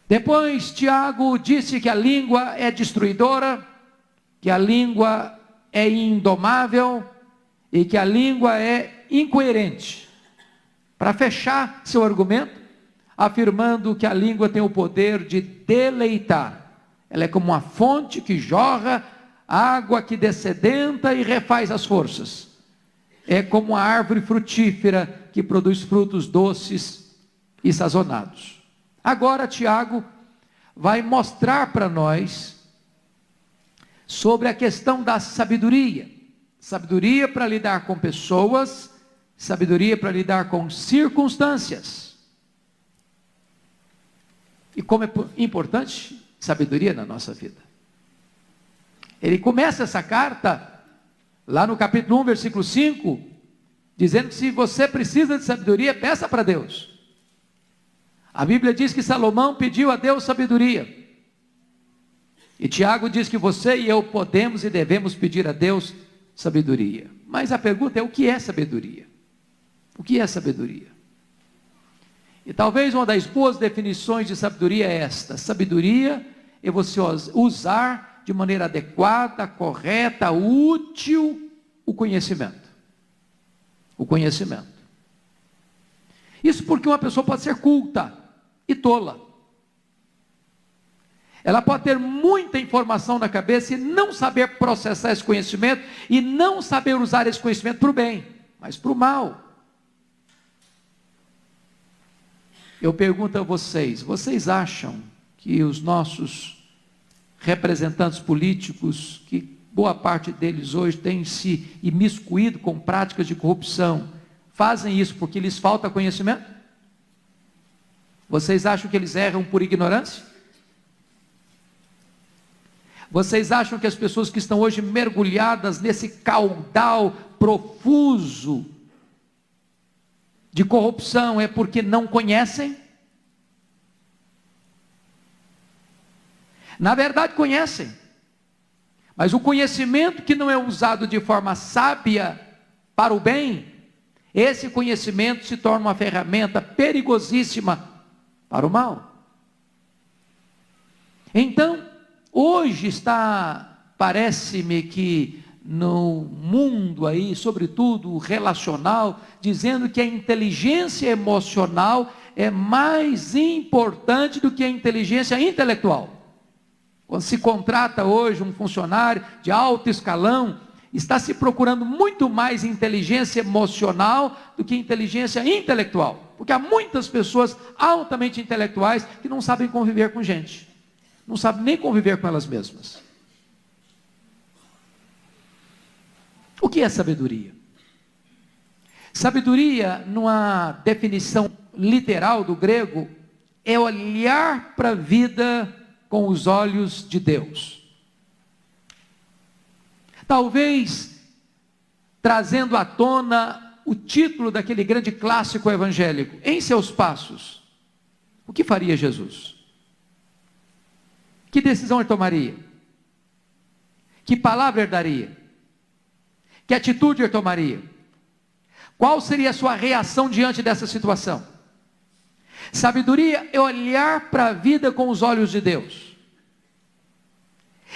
Depois Tiago disse que a língua é destruidora, que a língua é indomável e que a língua é incoerente. Para fechar seu argumento, afirmando que a língua tem o poder de deleitar. Ela é como uma fonte que jorra água, que dessedenta e refaz as forças. É como uma árvore frutífera que produz frutos doces e sazonados. Agora Tiago vai mostrar para nós sobre a questão da sabedoria. Sabedoria para lidar com pessoas, sabedoria para lidar com circunstâncias. E como é importante sabedoria na nossa vida. Ele começa essa carta, lá no capítulo 1, versículo 5, dizendo que se você precisa de sabedoria, peça para Deus. A Bíblia diz que Salomão pediu a Deus sabedoria. E Tiago diz que você e eu podemos e devemos pedir a Deus sabedoria. Mas a pergunta é: o que é sabedoria? O que é sabedoria? E talvez uma das boas definições de sabedoria é esta: sabedoria é você usar de maneira adequada, correta, útil o conhecimento. O conhecimento. Isso porque uma pessoa pode ser culta e tola. Ela pode ter muita informação na cabeça e não saber processar esse conhecimento, e não saber usar esse conhecimento para o bem, mas para o mal. Eu pergunto a vocês: vocês acham que os nossos representantes políticos, que boa parte deles hoje tem se imiscuído com práticas de corrupção, fazem isso porque lhes falta conhecimento? Vocês acham que eles erram por ignorância? Vocês acham que as pessoas que estão hoje mergulhadas nesse caudal profuso de corrupção é porque não conhecem? Na verdade conhecem, mas o conhecimento que não é usado de forma sábia para o bem, esse conhecimento se torna uma ferramenta perigosíssima para o mal. Então, hoje parece-me que no mundo aí, sobretudo relacional, dizendo que a inteligência emocional é mais importante do que a inteligência intelectual. Quando se contrata hoje um funcionário de alto escalão, está se procurando muito mais inteligência emocional do que inteligência intelectual. Porque há muitas pessoas altamente intelectuais que não sabem conviver com gente. Não sabem nem conviver com elas mesmas. O que é sabedoria? Sabedoria, numa definição literal do grego, é olhar para a vida com os olhos de Deus. Talvez trazendo à tona o título daquele grande clássico evangélico: Em seus passos, o que faria Jesus? Que decisão ele tomaria? Que palavra ele daria? Que atitude ele tomaria? Qual seria a sua reação diante dessa situação? Sabedoria é olhar para a vida com os olhos de Deus.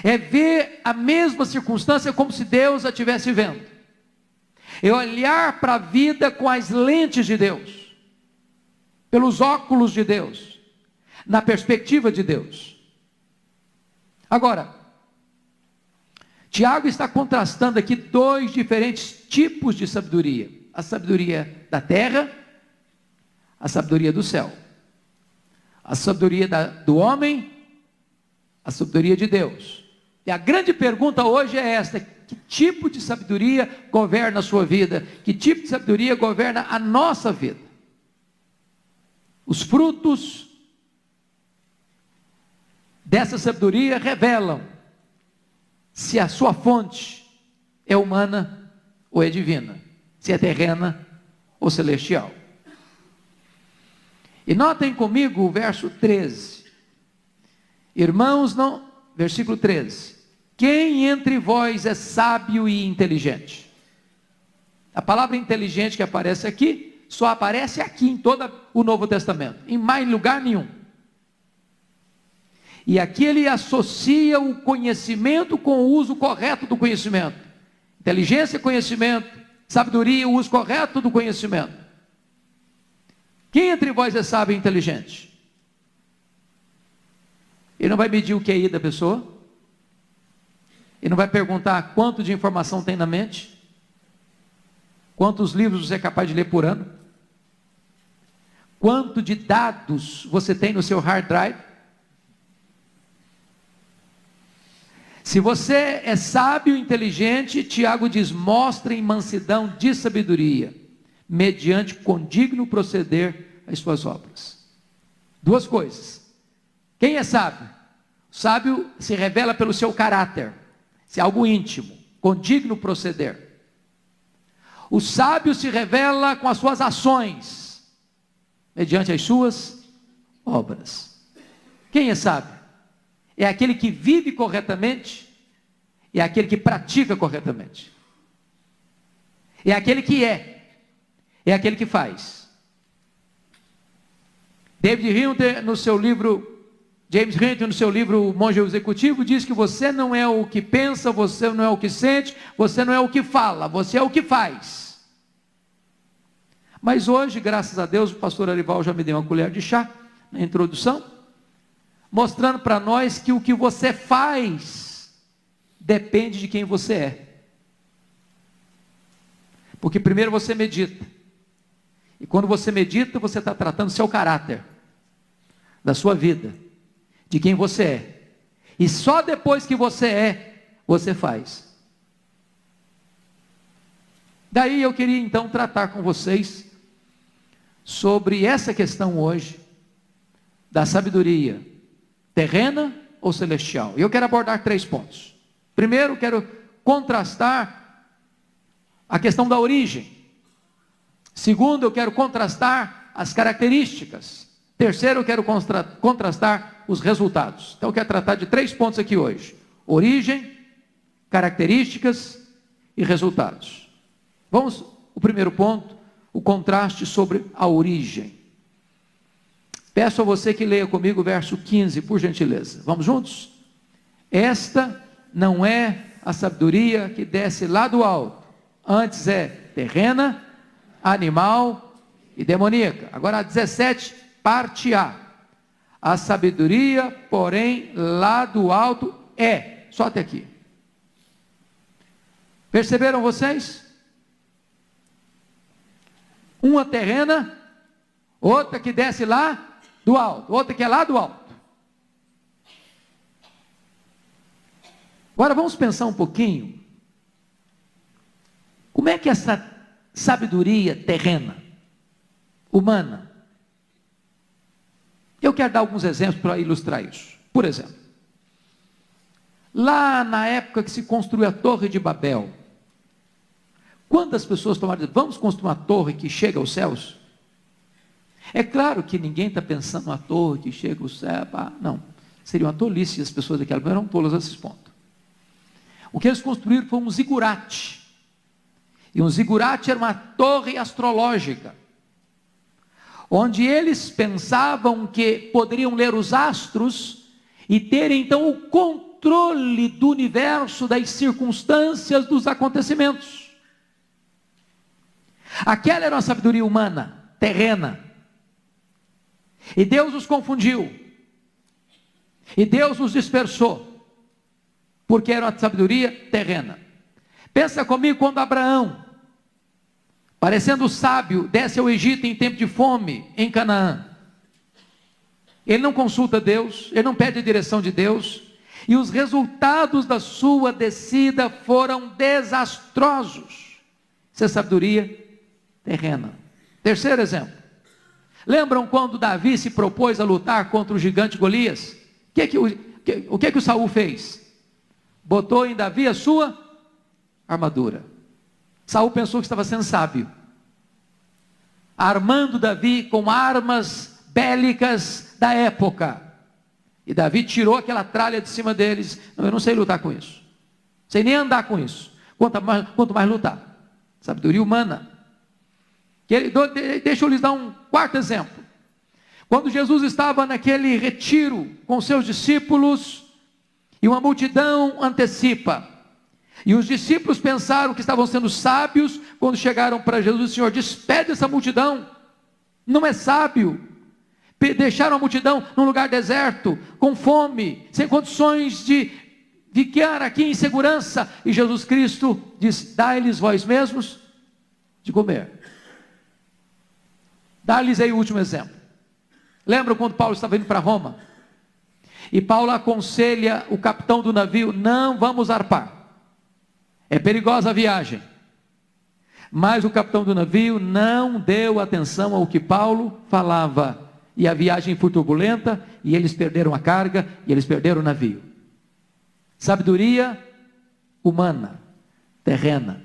É ver a mesma circunstância como se Deus a estivesse vendo. É olhar para a vida com as lentes de Deus, pelos óculos de Deus, na perspectiva de Deus. Agora, Tiago está contrastando aqui dois diferentes tipos de sabedoria: a sabedoria da terra, a sabedoria do céu, a sabedoria do homem, a sabedoria de Deus. E a grande pergunta hoje é esta: que tipo de sabedoria governa a sua vida? Que tipo de sabedoria governa a nossa vida? Os frutos dessa sabedoria revelam se a sua fonte é humana ou é divina, se é terrena ou celestial. E notem comigo o verso 13. Irmãos, versículo 13. Quem entre vós é sábio e inteligente? A palavra inteligente que aparece aqui, só aparece aqui em todo o Novo Testamento, em mais lugar nenhum. E aqui ele associa o conhecimento com o uso correto do conhecimento. Inteligência, conhecimento, sabedoria, o uso correto do conhecimento. Quem entre vós é sábio e inteligente? Ele não vai medir o QI da pessoa. Ele não vai perguntar quanto de informação tem na mente. Quantos livros você é capaz de ler por ano. Quanto de dados você tem no seu hard drive. Se você é sábio e inteligente, Tiago diz: mostrem mansidão de sabedoria, mediante condigno proceder às suas obras. Duas coisas. Quem é sábio? O sábio se revela pelo seu caráter, se é algo íntimo, condigno proceder. O sábio se revela com as suas ações, mediante as suas obras. Quem é sábio? É aquele que vive corretamente, é aquele que pratica corretamente, é aquele que é aquele que faz. David Hunter, no seu livro, James Hunter, no seu livro O Monge Executivo, diz que você não é o que pensa, você não é o que sente, você não é o que fala, você é o que faz. Mas hoje, graças a Deus, o pastor Arival já me deu uma colher de chá na introdução, mostrando para nós que o que você faz depende de quem você é. Porque primeiro você medita. E quando você medita, você está tratando do seu caráter, da sua vida, de quem você é. E só depois que você é, você faz. Daí eu queria então tratar com vocês sobre essa questão hoje, da sabedoria terrena ou celestial. E eu quero abordar 3 pontos. Primeiro, quero contrastar a questão da origem. Segundo, eu quero contrastar as características. Terceiro, eu quero contrastar os resultados. Então eu quero tratar de 3 pontos aqui hoje: origem, características e resultados. Vamos, o primeiro ponto, o contraste sobre a origem. Peço a você que leia comigo o verso 15, por gentileza. Vamos juntos? Esta não é a sabedoria que desce lá do alto, antes é terrena, animal e demoníaca. Agora a 17, parte A. A sabedoria, porém, lá do alto é, só até aqui. Perceberam vocês? Uma terrena, outra que desce lá do alto, outra que é lá do alto. Agora vamos pensar um pouquinho, como é que essa sabedoria terrena, humana, eu quero dar alguns exemplos para ilustrar isso. Por exemplo, lá na época que se construiu a Torre de Babel, quantas pessoas tomaram, vamos construir uma torre que chega aos céus? É claro que ninguém está pensando numa torre que chega ao céu, não, seria uma tolice, as pessoas daquela época eram tolas a esse ponto. O que eles construíram foi um zigurate, e um zigurate era uma torre astrológica. onde eles pensavam que poderiam ler os astros e ter então o controle do universo, das circunstâncias, dos acontecimentos. Aquela era uma sabedoria humana, terrena. E Deus os confundiu. E Deus os dispersou, porque era uma sabedoria terrena. Pensa comigo quando Abraão, parecendo sábio, desce ao Egito em tempo de fome, em Canaã. Ele não consulta Deus, ele não pede a direção de Deus, e os resultados da sua descida foram desastrosos. Isso é sabedoria terrena. Terceiro exemplo. Lembram quando Davi se propôs a lutar contra o gigante Golias? O que o Saul fez? Botou em Davi a sua armadura. Saul pensou que estava sendo sábio, armando Davi com armas bélicas da época. E Davi tirou aquela tralha de cima deles. Não, eu não sei lutar com isso, sei nem andar com isso, quanto mais lutar. Sabedoria humana. Deixa eu lhes dar um quarto exemplo. Quando Jesus estava naquele retiro com seus discípulos, e uma multidão antecipa, e os discípulos pensaram que estavam sendo sábios, quando chegaram para Jesus: Senhor, despede essa multidão, não é sábio. Deixaram a multidão num lugar deserto, com fome, sem condições de ficar aqui em segurança. E Jesus Cristo diz: dai-lhes vós mesmos de comer. Dá-lhes aí o último exemplo. Lembra quando Paulo estava indo para Roma? E Paulo aconselha o capitão do navio: não vamos zarpar, é perigosa a viagem. Mas o capitão do navio não deu atenção ao que Paulo falava, e a viagem foi turbulenta, e eles perderam a carga, e eles perderam o navio. Sabedoria humana, terrena.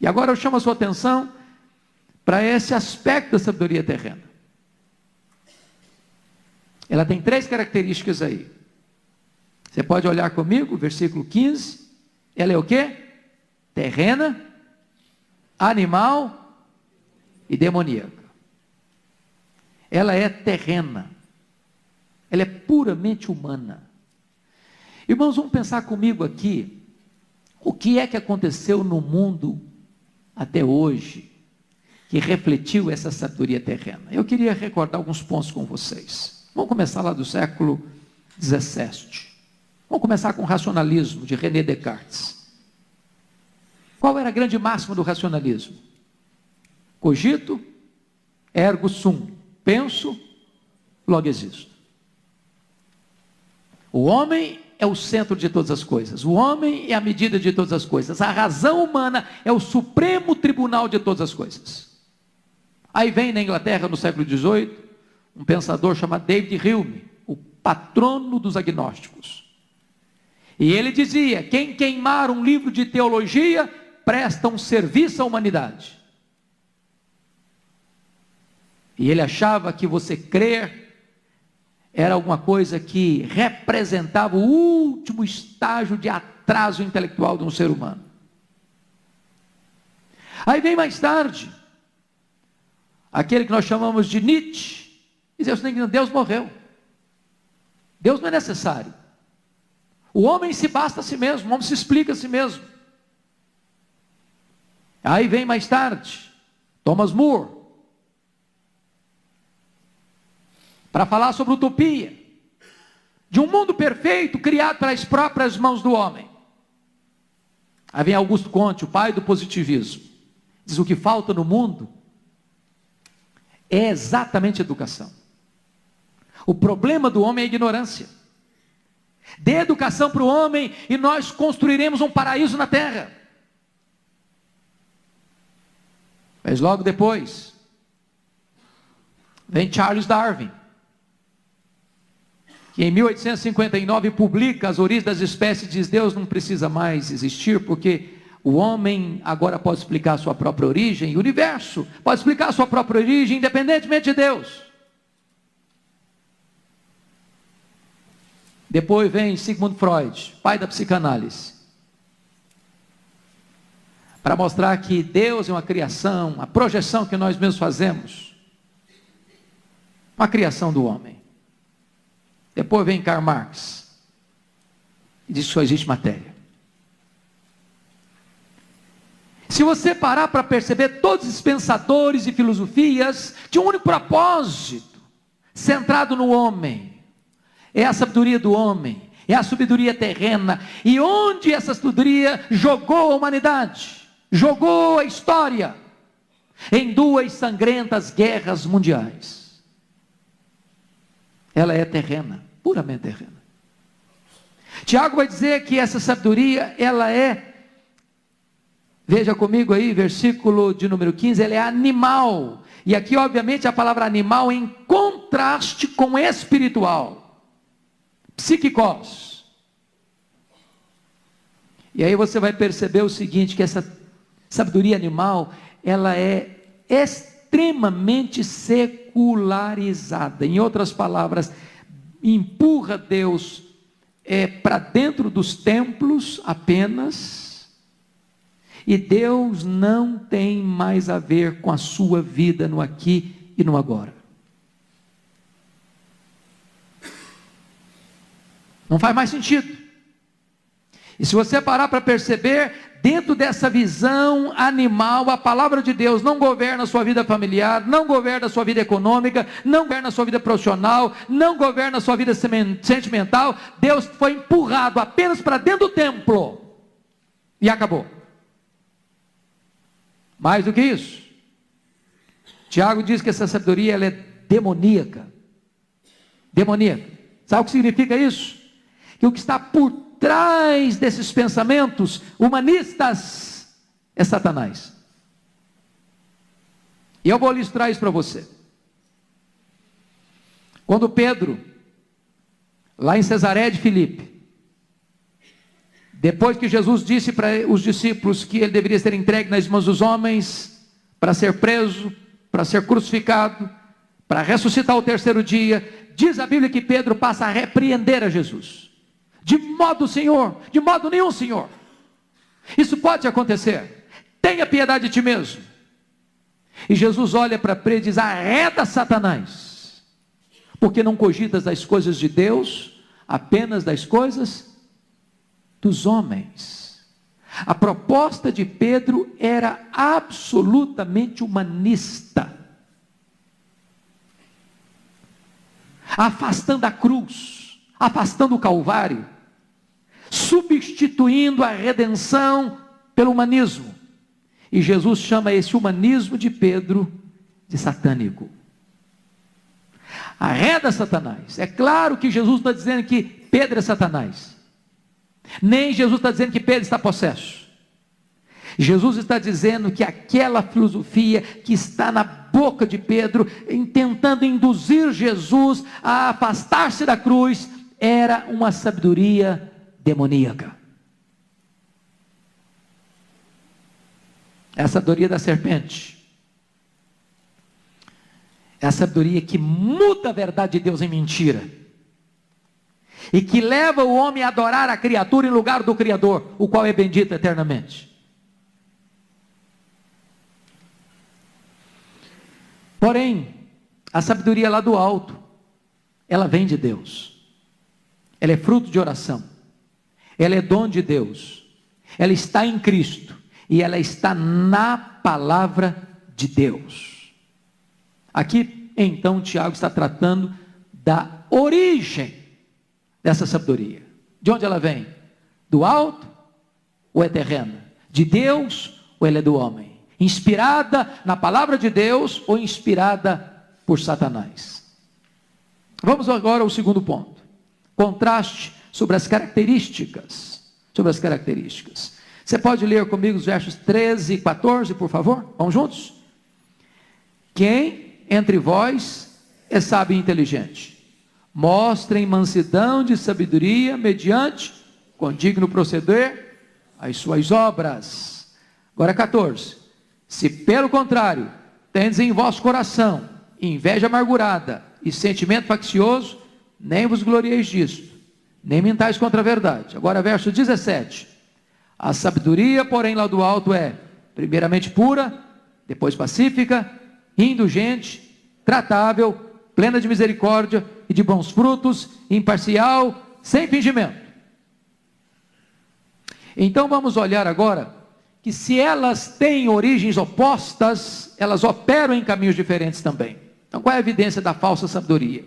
E agora eu chamo a sua atenção para esse aspecto da sabedoria terrena. Ela tem 3 características aí. Você pode olhar comigo, versículo 15. Ela é o quê? Terrena, animal e demoníaca. Ela é terrena. Ela é puramente humana. Irmãos, vamos pensar comigo aqui, o que é que aconteceu no mundo até hoje, que refletiu essa sabedoria terrena. Eu queria recordar alguns pontos com vocês. Vamos começar lá do século 17. Vamos começar com o racionalismo de René Descartes. Qual era a grande máxima do racionalismo? Cogito, ergo sum. Penso, logo existo. O homem é o centro de todas as coisas. O homem é a medida de todas as coisas. A razão humana é o supremo tribunal de todas as coisas. Aí vem na Inglaterra, no século XVIII, um pensador chamado David Hume, o patrono dos agnósticos. E ele dizia: quem queimar um livro de teologia, presta um serviço à humanidade. E ele achava que você crer era alguma coisa que representava o último estágio de atraso intelectual de um ser humano. Aí vem mais tarde aquele que nós chamamos de Nietzsche, e diz: Deus morreu, Deus não é necessário, o homem se basta a si mesmo, o homem se explica a si mesmo. Aí vem mais tarde Thomas More, para falar sobre utopia, de um mundo perfeito criado pelas próprias mãos do homem. Aí vem Augusto Comte, o pai do positivismo, diz: o que falta no mundo é exatamente educação. O problema do homem é a ignorância. Dê educação para o homem e nós construiremos um paraíso na terra. Mas logo depois vem Charles Darwin, que em 1859 publica As Origens das Espécies, diz: Deus não precisa mais existir, porque o homem agora pode explicar a sua própria origem, o universo pode explicar a sua própria origem, independentemente de Deus. Depois vem Sigmund Freud, pai da psicanálise, para mostrar que Deus é uma criação, a projeção que nós mesmos fazemos. uma criação do homem. Depois vem Karl Marx e diz que só existe matéria. Se você parar para perceber, todos os pensadores e filosofias tinham um único propósito, centrado no homem. É a sabedoria do homem, é a sabedoria terrena. E onde essa sabedoria jogou a humanidade, jogou a história, em 2 sangrentas guerras mundiais. Ela é terrena, puramente terrena. Tiago vai dizer que essa sabedoria, ela é, veja comigo aí, versículo de número 15, ela é animal. E aqui, obviamente, a palavra animal em contraste com espiritual, psíquicos. E aí você vai perceber o seguinte, que essa sabedoria animal, ela é extremamente secularizada. Em outras palavras, empurra Deus para dentro dos templos apenas, e Deus não tem mais a ver com a sua vida no aqui e no agora. Não faz mais sentido. E se você parar para perceber, dentro dessa visão animal, a palavra de Deus não governa a sua vida familiar, não governa a sua vida econômica, não governa a sua vida profissional, não governa a sua vida sentimental. Deus foi empurrado apenas para dentro do templo e acabou. Mais do que isso, Tiago diz que essa sabedoria, ela é demoníaca. Demoníaca. Sabe o que significa isso? Que o que está por trás desses pensamentos humanistas é Satanás. E eu vou ilustrar isso para você. Quando Pedro, lá em Cesareia de Filipe, depois que Jesus disse para os discípulos que ele deveria ser entregue nas mãos dos homens, para ser preso, para ser crucificado, para ressuscitar ao terceiro dia, diz a Bíblia que Pedro passa a repreender a Jesus. De modo, Senhor, de modo nenhum, Senhor. Isso pode acontecer. Tenha piedade de ti mesmo. E Jesus olha para Pedro e diz: arreda Satanás, porque não cogitas das coisas de Deus, apenas das coisas dos homens. A proposta de Pedro era absolutamente humanista, afastando a cruz, afastando o Calvário, substituindo a redenção pelo humanismo. E Jesus chama esse humanismo de Pedro de satânico. Arreda Satanás. É claro que Jesus está dizendo que Pedro é Satanás. Nem Jesus está dizendo que Pedro está possesso. Jesus está dizendo que aquela filosofia que está na boca de Pedro, tentando induzir Jesus a afastar-se da cruz, era uma sabedoria demoníaca. É a sabedoria da serpente. É a sabedoria que muda a verdade de Deus em mentira, e que leva o homem a adorar a criatura em lugar do Criador, o qual é bendito eternamente. Porém, a sabedoria lá do alto, ela vem de Deus. Ela é fruto de oração. Ela é dom de Deus. Ela está em Cristo. E ela está na palavra de Deus. Aqui, então, Tiago está tratando da origem dessa sabedoria. De onde ela vem? Do alto ou é terrena? De Deus ou ela é do homem? Inspirada na palavra de Deus ou inspirada por Satanás? Vamos agora ao segundo ponto. Contraste sobre as características. Sobre as características. Você pode ler comigo os versos 13 e 14, por favor? Vamos juntos? Quem entre vós é sábio e inteligente? Mostrem mansidão de sabedoria mediante condigno proceder as suas obras. Agora 14. Se pelo contrário tendes em vosso coração inveja amargurada e sentimento faccioso, nem vos glorieis disto, nem mentais contra a verdade. Agora verso 17. A sabedoria, porém, lá do alto é primeiramente pura, depois pacífica, indulgente, tratável, plena de misericórdia e de bons frutos, imparcial, sem fingimento. Então vamos olhar agora que se elas têm origens opostas, elas operam em caminhos diferentes também. Então qual é a evidência da falsa sabedoria?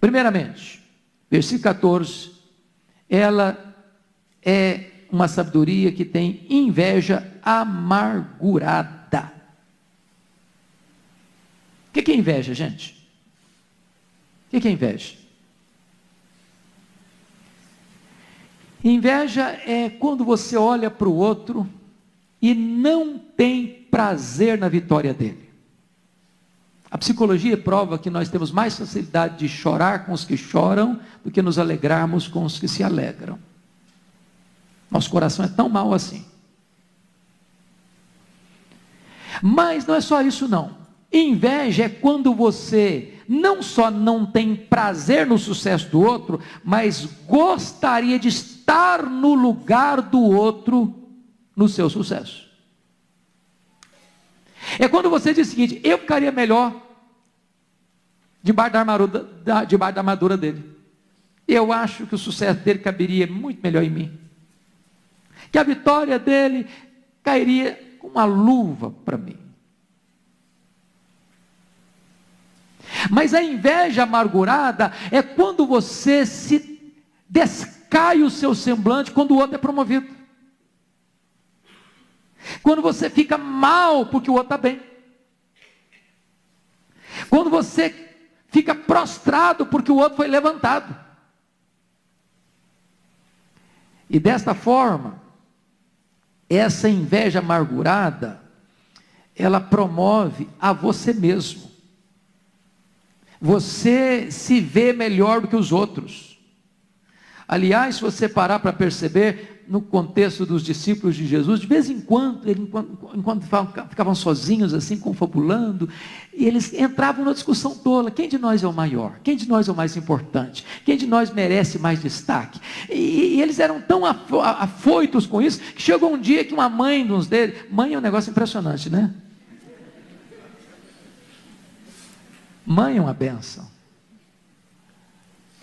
Primeiramente, versículo 14, ela é uma sabedoria que tem inveja amargurada. O que é inveja, gente? O que é inveja? Inveja é quando você olha para o outro e não tem prazer na vitória dele. A psicologia prova que nós temos mais facilidade de chorar com os que choram do que nos alegrarmos com os que se alegram. Nosso coração é tão mau assim. Mas não é só isso não. Inveja é quando você não só não tem prazer no sucesso do outro, mas gostaria de estar no lugar do outro no seu sucesso. É quando você diz o seguinte: eu ficaria melhor debaixo da armadura dele. Eu acho que o sucesso dele caberia muito melhor em mim. Que a vitória dele cairia com uma luva para mim. Mas a inveja amargurada é quando você se descai o seu semblante quando o outro é promovido. Quando você fica mal porque o outro está bem. Quando você fica prostrado porque o outro foi levantado. E desta forma, essa inveja amargurada, ela promove a você mesmo. Você se vê melhor do que os outros. Aliás, se você parar para perceber, no contexto dos discípulos de Jesus, de vez em quando, enquanto ficavam sozinhos assim, confabulando, e eles entravam numa discussão tola: quem de nós é o maior? Quem de nós é o mais importante? Quem de nós merece mais destaque? E eles eram tão afoitos com isso, que chegou um dia que uma mãe de uns deles, mãe é um negócio impressionante, né? Mãe é uma bênção.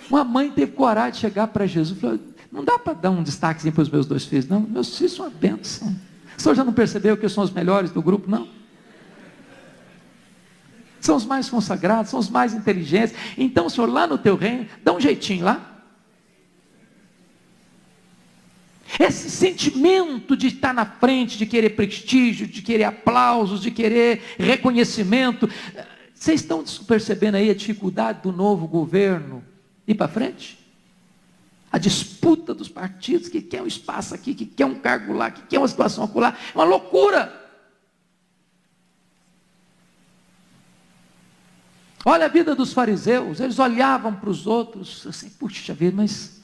Uma mãe teve coragem de chegar para Jesus e falou: não dá para dar um destaquezinho para os meus 2 filhos, não. Meus filhos são uma bênção. O senhor já não percebeu que são os melhores do grupo, não? São os mais consagrados, são os mais inteligentes. Então, senhor, lá no teu reino, dá um jeitinho lá. Esse sentimento de estar na frente, de querer prestígio, de querer aplausos, de querer reconhecimento. Vocês estão percebendo aí a dificuldade do novo governo ir para frente? A disputa dos partidos, que quer um espaço aqui, que quer um cargo lá, que quer uma situação acolá, é uma loucura. Olha a vida dos fariseus, eles olhavam para os outros assim: puxa vida, mas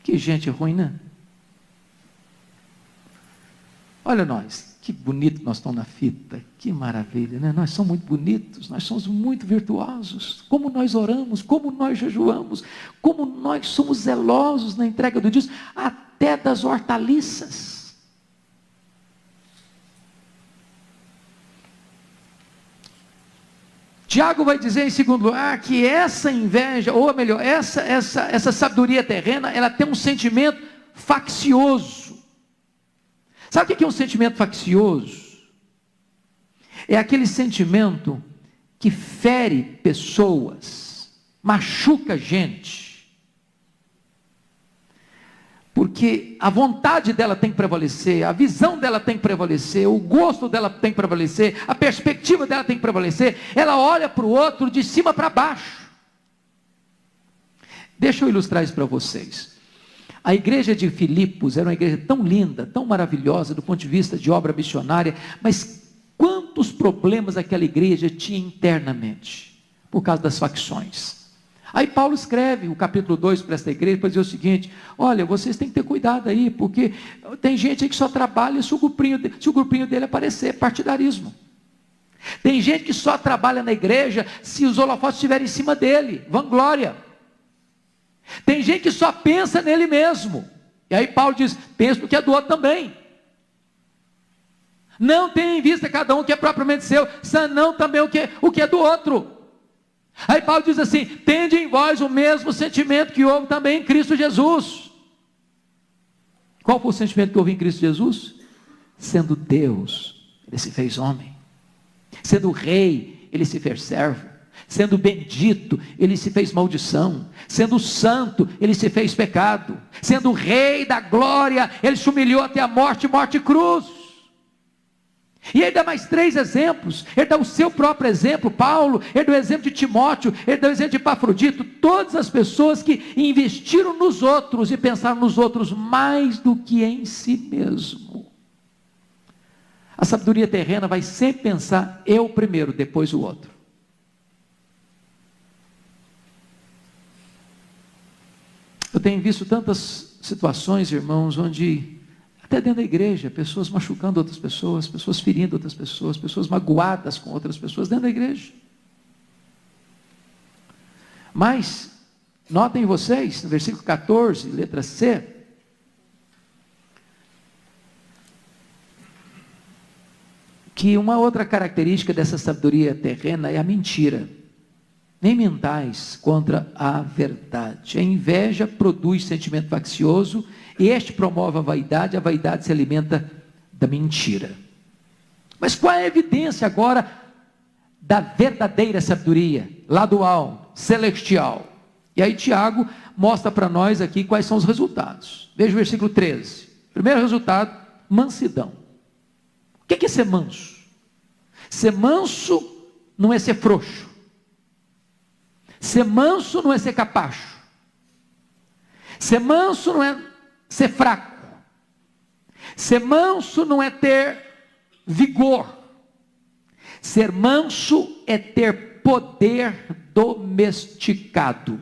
que gente ruim, né? Olha nós, que bonito nós estamos na fita, que maravilha, né? Nós somos muito bonitos, nós somos muito virtuosos, como nós oramos, como nós jejuamos, como nós somos zelosos na entrega do dízimo, até das hortaliças. Tiago vai dizer em segundo lugar que essa inveja, ou melhor, essa sabedoria terrena, ela tem um sentimento faccioso. Sabe o que é um sentimento faccioso? É aquele sentimento que fere pessoas, machuca gente, porque a vontade dela tem que prevalecer, a visão dela tem que prevalecer, o gosto dela tem que prevalecer, a perspectiva dela tem que prevalecer. Ela olha para o outro de cima para baixo. Deixa eu ilustrar isso para vocês. A igreja de Filipos era uma igreja tão linda, tão maravilhosa do ponto de vista de obra missionária, mas quantos problemas aquela igreja tinha internamente, por causa das facções. Aí Paulo escreve o capítulo 2 para esta igreja, para dizer o seguinte: olha, vocês têm que ter cuidado aí, porque tem gente aí que só trabalha se o grupinho dele aparecer, partidarismo. Tem gente que só trabalha na igreja se os holofotes estiverem em cima dele, vanglória. Tem gente que só pensa nele mesmo. E aí Paulo diz: pensa no que é do outro também. Não tenha em vista cada um o que é propriamente seu, senão também o que é do outro. Aí Paulo diz assim: tende em vós o mesmo sentimento que houve também em Cristo Jesus. Qual foi o sentimento que houve em Cristo Jesus? Sendo Deus, ele se fez homem. Sendo rei, ele se fez servo. Sendo bendito, ele se fez maldição. Sendo santo, ele se fez pecado. Sendo rei da glória, ele se humilhou até a morte, morte e cruz. E ele dá mais 3 exemplos. Ele dá o seu próprio exemplo, Paulo. Ele dá o exemplo de Timóteo. Ele dá o exemplo de Epafrodito. Todas as pessoas que investiram nos outros e pensaram nos outros mais do que em si mesmo. A sabedoria terrena vai sempre pensar eu primeiro, depois o outro. Eu tenho visto tantas situações, irmãos, onde, até dentro da igreja, pessoas machucando outras pessoas, pessoas ferindo outras pessoas, pessoas magoadas com outras pessoas dentro da igreja. Mas, notem vocês, no versículo 14, letra C, que uma outra característica dessa sabedoria terrena é a mentira. Nem mentais contra a verdade. A inveja produz sentimento faccioso, e este promove a vaidade se alimenta da mentira. Mas qual é a evidência agora da verdadeira sabedoria, lá do alto, celestial? E aí Tiago mostra para nós aqui quais são os resultados. Veja o versículo 13. Primeiro resultado, mansidão. O que é ser manso? Ser manso não é ser frouxo. Ser manso não é ser capacho. Ser manso não é ser fraco. Ser manso não é ter vigor. Ser manso é ter poder domesticado.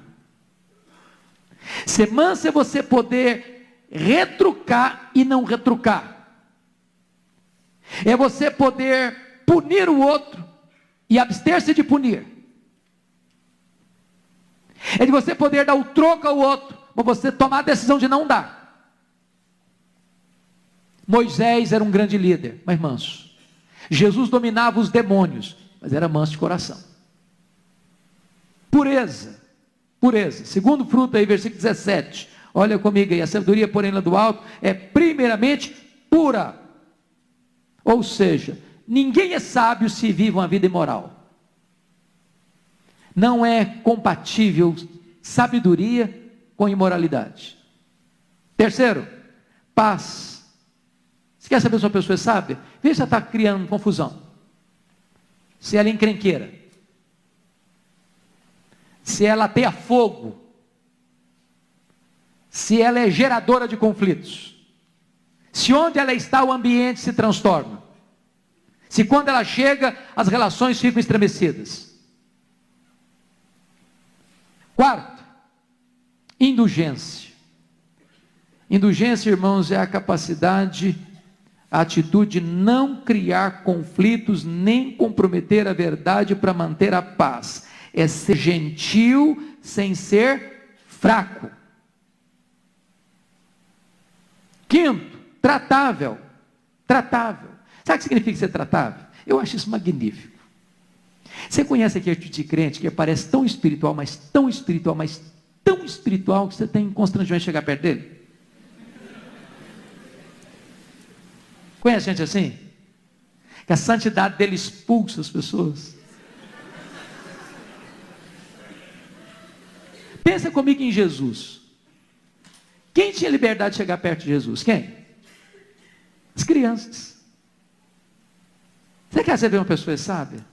Ser manso é você poder retrucar e não retrucar. É você poder punir o outro e abster-se de punir. É de você poder dar o troco ao outro, mas você tomar a decisão de não dar. Moisés era um grande líder, mas manso. Jesus dominava os demônios, mas era manso de coração. Pureza, pureza. Segundo fruto aí, versículo 17. Olha comigo aí, a sabedoria, porém, lá do alto, é primeiramente pura. Ou seja, ninguém é sábio se vive uma vida imoral. Não é compatível sabedoria com imoralidade. Terceiro, paz. Você quer saber se uma pessoa é sábia? Veja se ela está criando confusão. Se ela é encrenqueira. Se ela ateia fogo. Se ela é geradora de conflitos. Se onde ela está o ambiente se transtorna. Se quando ela chega as relações ficam estremecidas. Quarto, indulgência. Indulgência, irmãos, é a capacidade, a atitude de não criar conflitos, nem comprometer a verdade para manter a paz. É ser gentil sem ser fraco. Quinto, tratável. Tratável. Sabe o que significa ser tratável? Eu acho isso magnífico. Você conhece aquele tipo de crente que parece tão espiritual, mas tão espiritual, mas tão espiritual, que você tem constrangimento de chegar perto dele? Conhece gente assim? Que a santidade dele expulsa as pessoas. Pensa comigo em Jesus. Quem tinha liberdade de chegar perto de Jesus? Quem? As crianças. Você quer ver uma pessoa sábia?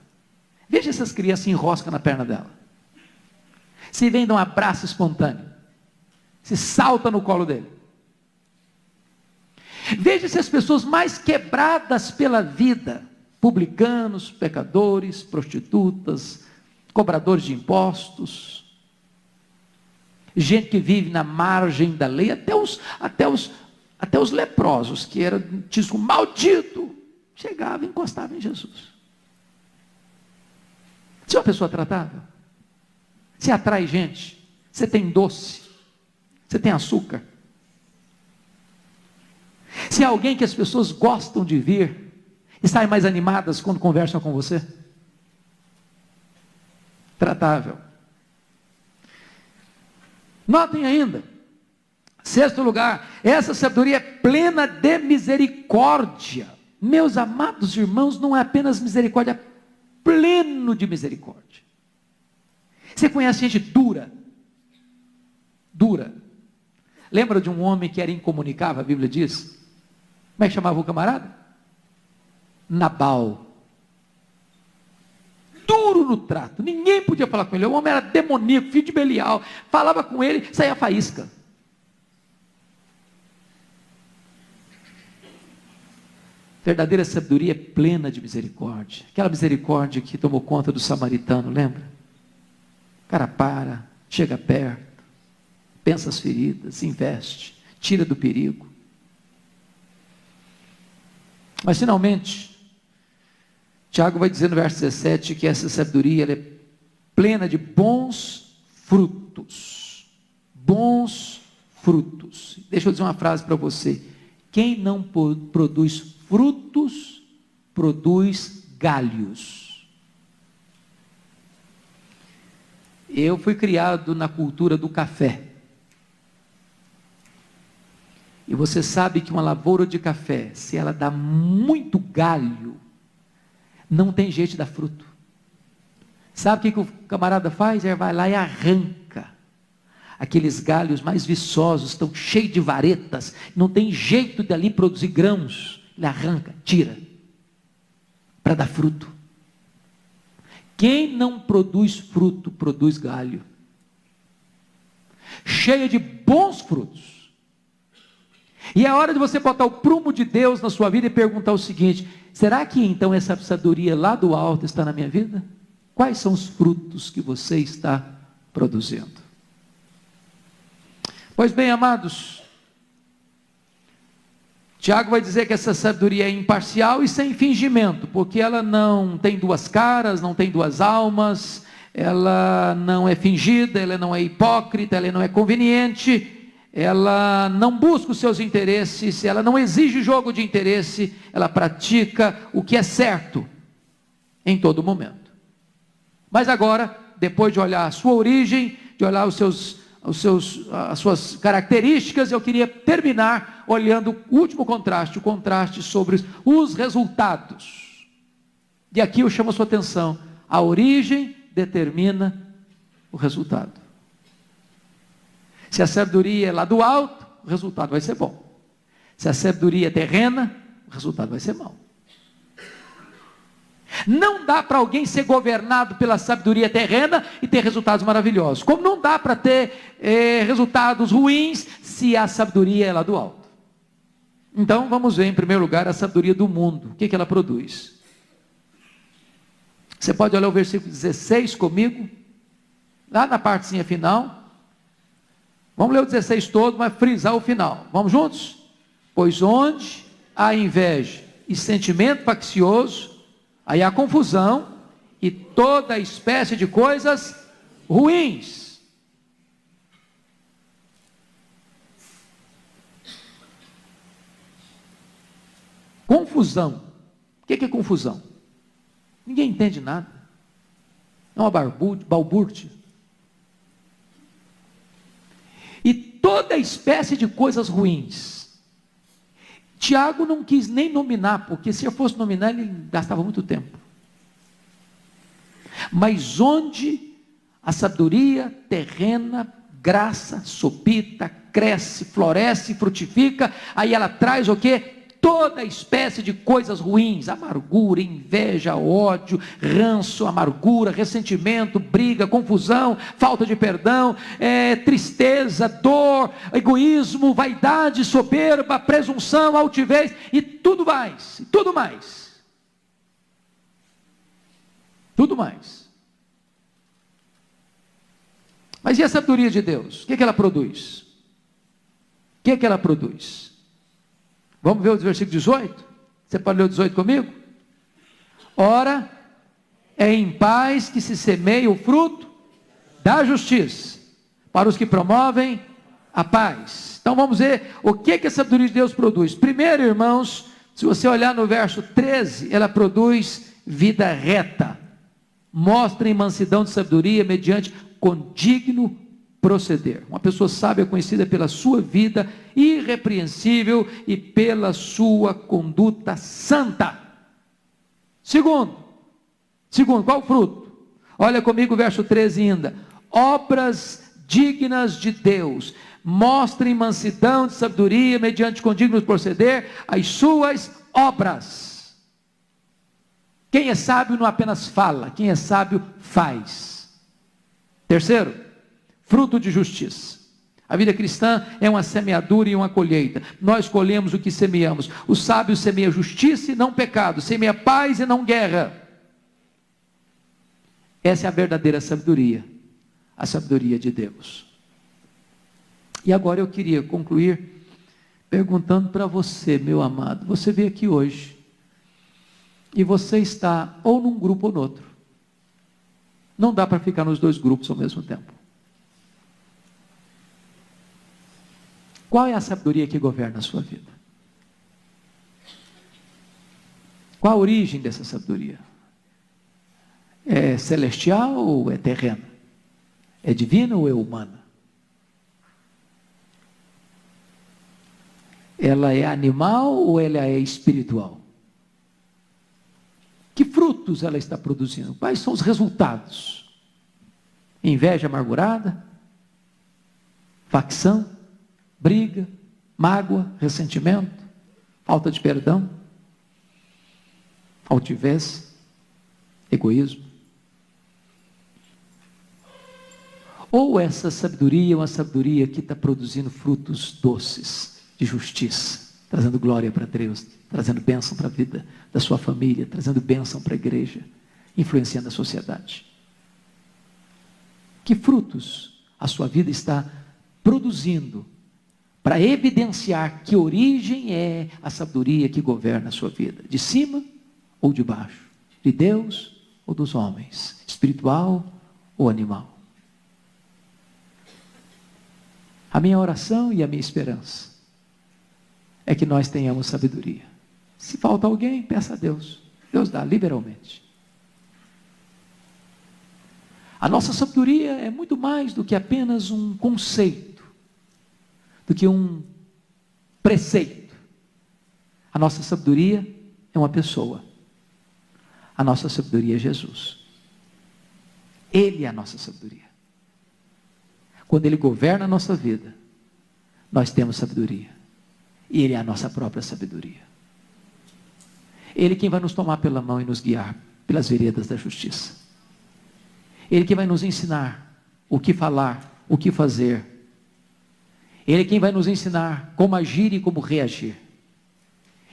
Veja essas crianças enroscam na perna dela. Se vem dar um abraço espontâneo. Se salta no colo dele. Veja se as pessoas mais quebradas pela vida, publicanos, pecadores, prostitutas, cobradores de impostos, gente que vive na margem da lei, até os leprosos, que eram tidos como maldito, chegava e encostava em Jesus. Você é uma pessoa tratável? Você atrai gente? Você tem doce? Você tem açúcar? Se é alguém que as pessoas gostam de vir e saem mais animadas quando conversam com você? tratável. Notem ainda, sexto lugar, essa sabedoria é plena de misericórdia. Meus amados irmãos, não é apenas misericórdia, é pleno de misericórdia. Você conhece gente dura? Dura. Lembra de um homem que era incomunicável, a Bíblia diz? Como é que chamava o camarada? Nabal. Duro no trato, ninguém podia falar com ele. O homem era demoníaco, filho de Belial. Falava com ele, saía faísca. Verdadeira sabedoria é plena de misericórdia. Aquela misericórdia que tomou conta do samaritano, lembra? O cara para, chega perto, pensa as feridas, investe, tira do perigo. Mas finalmente, Tiago vai dizer no verso 17 que essa sabedoria ela é plena de bons frutos. Bons frutos. Deixa eu dizer uma frase para você. Quem não produz frutos, produz galhos. Eu fui criado na cultura do café. E você sabe que uma lavoura de café, se ela dá muito galho, não tem jeito de dar fruto. Sabe o que o camarada faz? Ele vai lá e arranca aqueles galhos mais viçosos, estão cheios de varetas, não tem jeito dali produzir grãos. Ele arranca, tira, para dar fruto. Quem não produz fruto, produz galho. Cheia de bons frutos. E é hora de você botar o prumo de Deus na sua vida e perguntar o seguinte: será que então essa sabedoria lá do alto está na minha vida? Quais são os frutos que você está produzindo? Pois bem, amados, Tiago vai dizer que essa sabedoria é imparcial e sem fingimento, porque ela não tem duas caras, não tem duas almas, ela não é fingida, ela não é hipócrita, ela não é conveniente, ela não busca os seus interesses, ela não exige jogo de interesse, ela pratica o que é certo em todo momento. Mas agora, depois de olhar a sua origem, de olhar as suas características, eu queria terminar olhando o último contraste, o contraste sobre os resultados. E aqui eu chamo a sua atenção: a origem determina o resultado. Se a sabedoria é lá do alto, o resultado vai ser bom. Se a sabedoria é terrena, o resultado vai ser mau. Não dá para alguém ser governado pela sabedoria terrena e ter resultados maravilhosos. Como não dá para ter resultados ruins se a sabedoria é lá do alto. Então vamos ver em primeiro lugar a sabedoria do mundo. O que ela produz? Você pode olhar o versículo 16 comigo, lá na partezinha final. Vamos ler o 16 todo, mas frisar o final. Vamos juntos? Pois onde há inveja e sentimento faccioso, aí há confusão e toda espécie de coisas ruins. Confusão. O que é confusão? Ninguém entende nada. É uma balbúrdia. E toda espécie de coisas ruins. Tiago não quis nem nominar, porque se eu fosse nominar, ele gastava muito tempo. Mas onde a sabedoria terrena, graça, sopita, cresce, floresce, frutifica, aí ela traz o quê? Toda espécie de coisas ruins: amargura, inveja, ódio, ranço, amargura, ressentimento, briga, confusão, falta de perdão, tristeza, dor, egoísmo, vaidade, soberba, presunção, altivez e tudo mais, tudo mais. Tudo mais. Mas e a sabedoria de Deus? O que ela produz? O que ela produz? Vamos ver o versículo 18? Você pode ler o 18 comigo? Ora, é em paz que se semeia o fruto da justiça, para os que promovem a paz. Então vamos ver o que a sabedoria de Deus produz. Primeiro, irmãos, se você olhar no verso 13, ela produz vida reta, mostrem mansidão de sabedoria mediante condigno proceder. Uma pessoa sábia é conhecida pela sua vida irrepreensível e pela sua conduta santa. Segundo, qual o fruto? Olha comigo o verso 13 ainda. Obras dignas de Deus, mostrem mansidão de sabedoria mediante condigno proceder, as suas obras. Quem é sábio não apenas fala, quem é sábio faz. Terceiro, fruto de justiça. A vida cristã é uma semeadura e uma colheita. Nós colhemos o que semeamos. O sábio semeia justiça e não pecado, semeia paz e não guerra. Essa é a verdadeira sabedoria, a sabedoria de Deus. E agora eu queria concluir perguntando para você, meu amado, você veio aqui hoje e você está ou num grupo ou no outro. Não dá para ficar nos dois grupos ao mesmo tempo. Qual é a sabedoria que governa a sua vida? Qual a origem dessa sabedoria? É celestial ou é terrena? É divina ou é humana? Ela é animal ou ela é espiritual? Que frutos ela está produzindo? Quais são os resultados? Inveja amargurada? Facção? Briga? Mágoa? Ressentimento? Falta de perdão? Altivez? Egoísmo? Ou essa sabedoria é uma sabedoria que está produzindo frutos doces de justiça, trazendo glória para Deus, trazendo bênção para a vida da sua família, trazendo bênção para a igreja, influenciando a sociedade? Que frutos a sua vida está produzindo para evidenciar que origem é a sabedoria que governa a sua vida? De cima ou de baixo? De Deus ou dos homens? Espiritual ou animal? A minha oração e a minha esperança é que nós tenhamos sabedoria. Se falta alguém, peça a Deus. Deus dá liberalmente. A nossa sabedoria é muito mais do que apenas um conceito, do que um preceito. A nossa sabedoria é uma pessoa. A nossa sabedoria é Jesus. Ele é a nossa sabedoria. Quando Ele governa a nossa vida, nós temos sabedoria. E Ele é a nossa própria sabedoria. Ele quem vai nos tomar pela mão e nos guiar pelas veredas da justiça. Ele quem vai nos ensinar o que falar, o que fazer. Ele quem vai nos ensinar como agir e como reagir.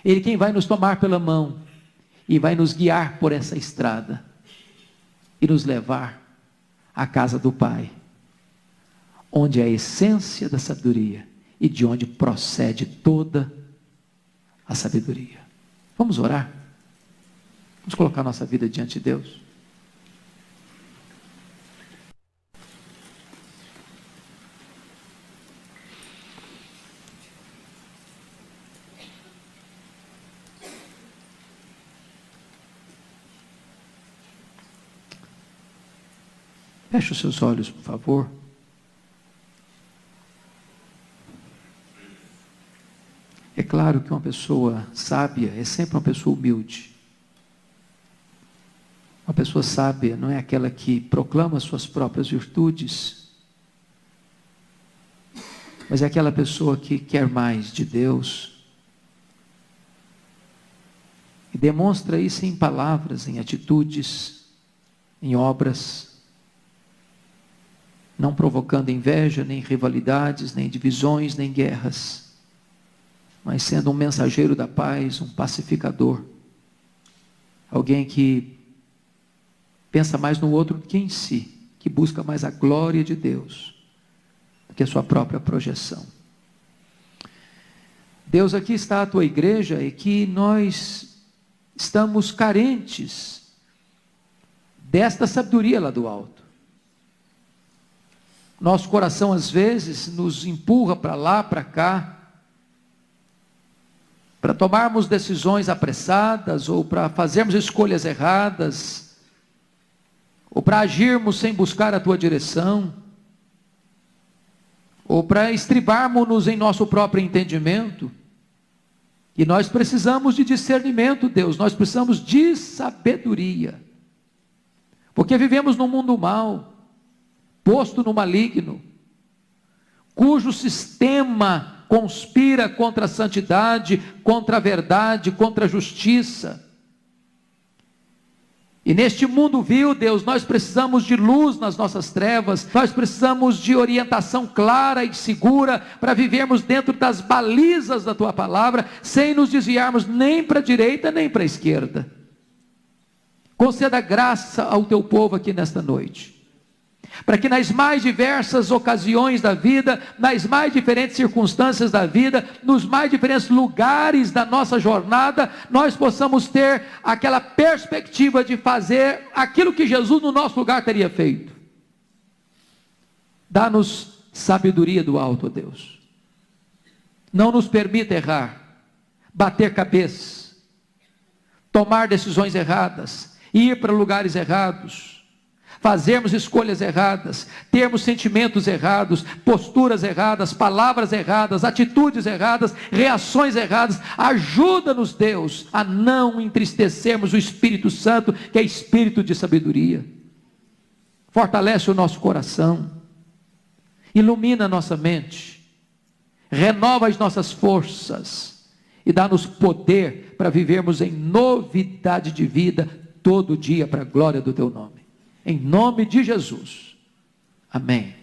Ele quem vai nos tomar pela mão e vai nos guiar por essa estrada e nos levar à casa do Pai, onde é a essência da sabedoria e de onde procede toda a sabedoria. Vamos orar? Vamos colocar nossa vida diante de Deus? Feche os seus olhos, por favor. É claro que uma pessoa sábia é sempre uma pessoa humilde. Uma pessoa sábia não é aquela que proclama suas próprias virtudes, mas é aquela pessoa que quer mais de Deus e demonstra isso em palavras, em atitudes, em obras, não provocando inveja, nem rivalidades, nem divisões, nem guerras, mas sendo um mensageiro da paz, um pacificador, alguém que pensa mais no outro do que em si, que busca mais a glória de Deus do que a sua própria projeção. Deus, aqui está a tua igreja e que nós estamos carentes desta sabedoria lá do alto. Nosso coração às vezes nos empurra para lá, para cá, para tomarmos decisões apressadas ou para fazermos escolhas erradas. ou para agirmos sem buscar a tua direção, ou para estribarmos-nos em nosso próprio entendimento. E nós precisamos de discernimento, Deus, nós precisamos de sabedoria, porque vivemos num mundo mau, posto no maligno, cujo sistema conspira contra a santidade, contra a verdade, contra a justiça. E neste mundo vil, Deus, nós precisamos de luz nas nossas trevas, nós precisamos de orientação clara e segura, para vivermos dentro das balizas da Tua palavra, sem nos desviarmos nem para a direita, nem para a esquerda. Conceda graça ao Teu povo aqui nesta noite, para que nas mais diversas ocasiões da vida, nas mais diferentes circunstâncias da vida, nos mais diferentes lugares da nossa jornada, nós possamos ter aquela perspectiva de fazer aquilo que Jesus no nosso lugar teria feito. Dá-nos sabedoria do alto, ó Deus. Não nos permita errar, bater cabeça, tomar decisões erradas, ir para lugares errados, fazermos escolhas erradas, termos sentimentos errados, posturas erradas, palavras erradas, atitudes erradas, reações erradas. Ajuda-nos, Deus, a não entristecermos o Espírito Santo, que é Espírito de sabedoria. Fortalece o nosso coração, ilumina a nossa mente, renova as nossas forças e dá-nos poder para vivermos em novidade de vida todo dia, para a glória do Teu nome. Em nome de Jesus. Amém.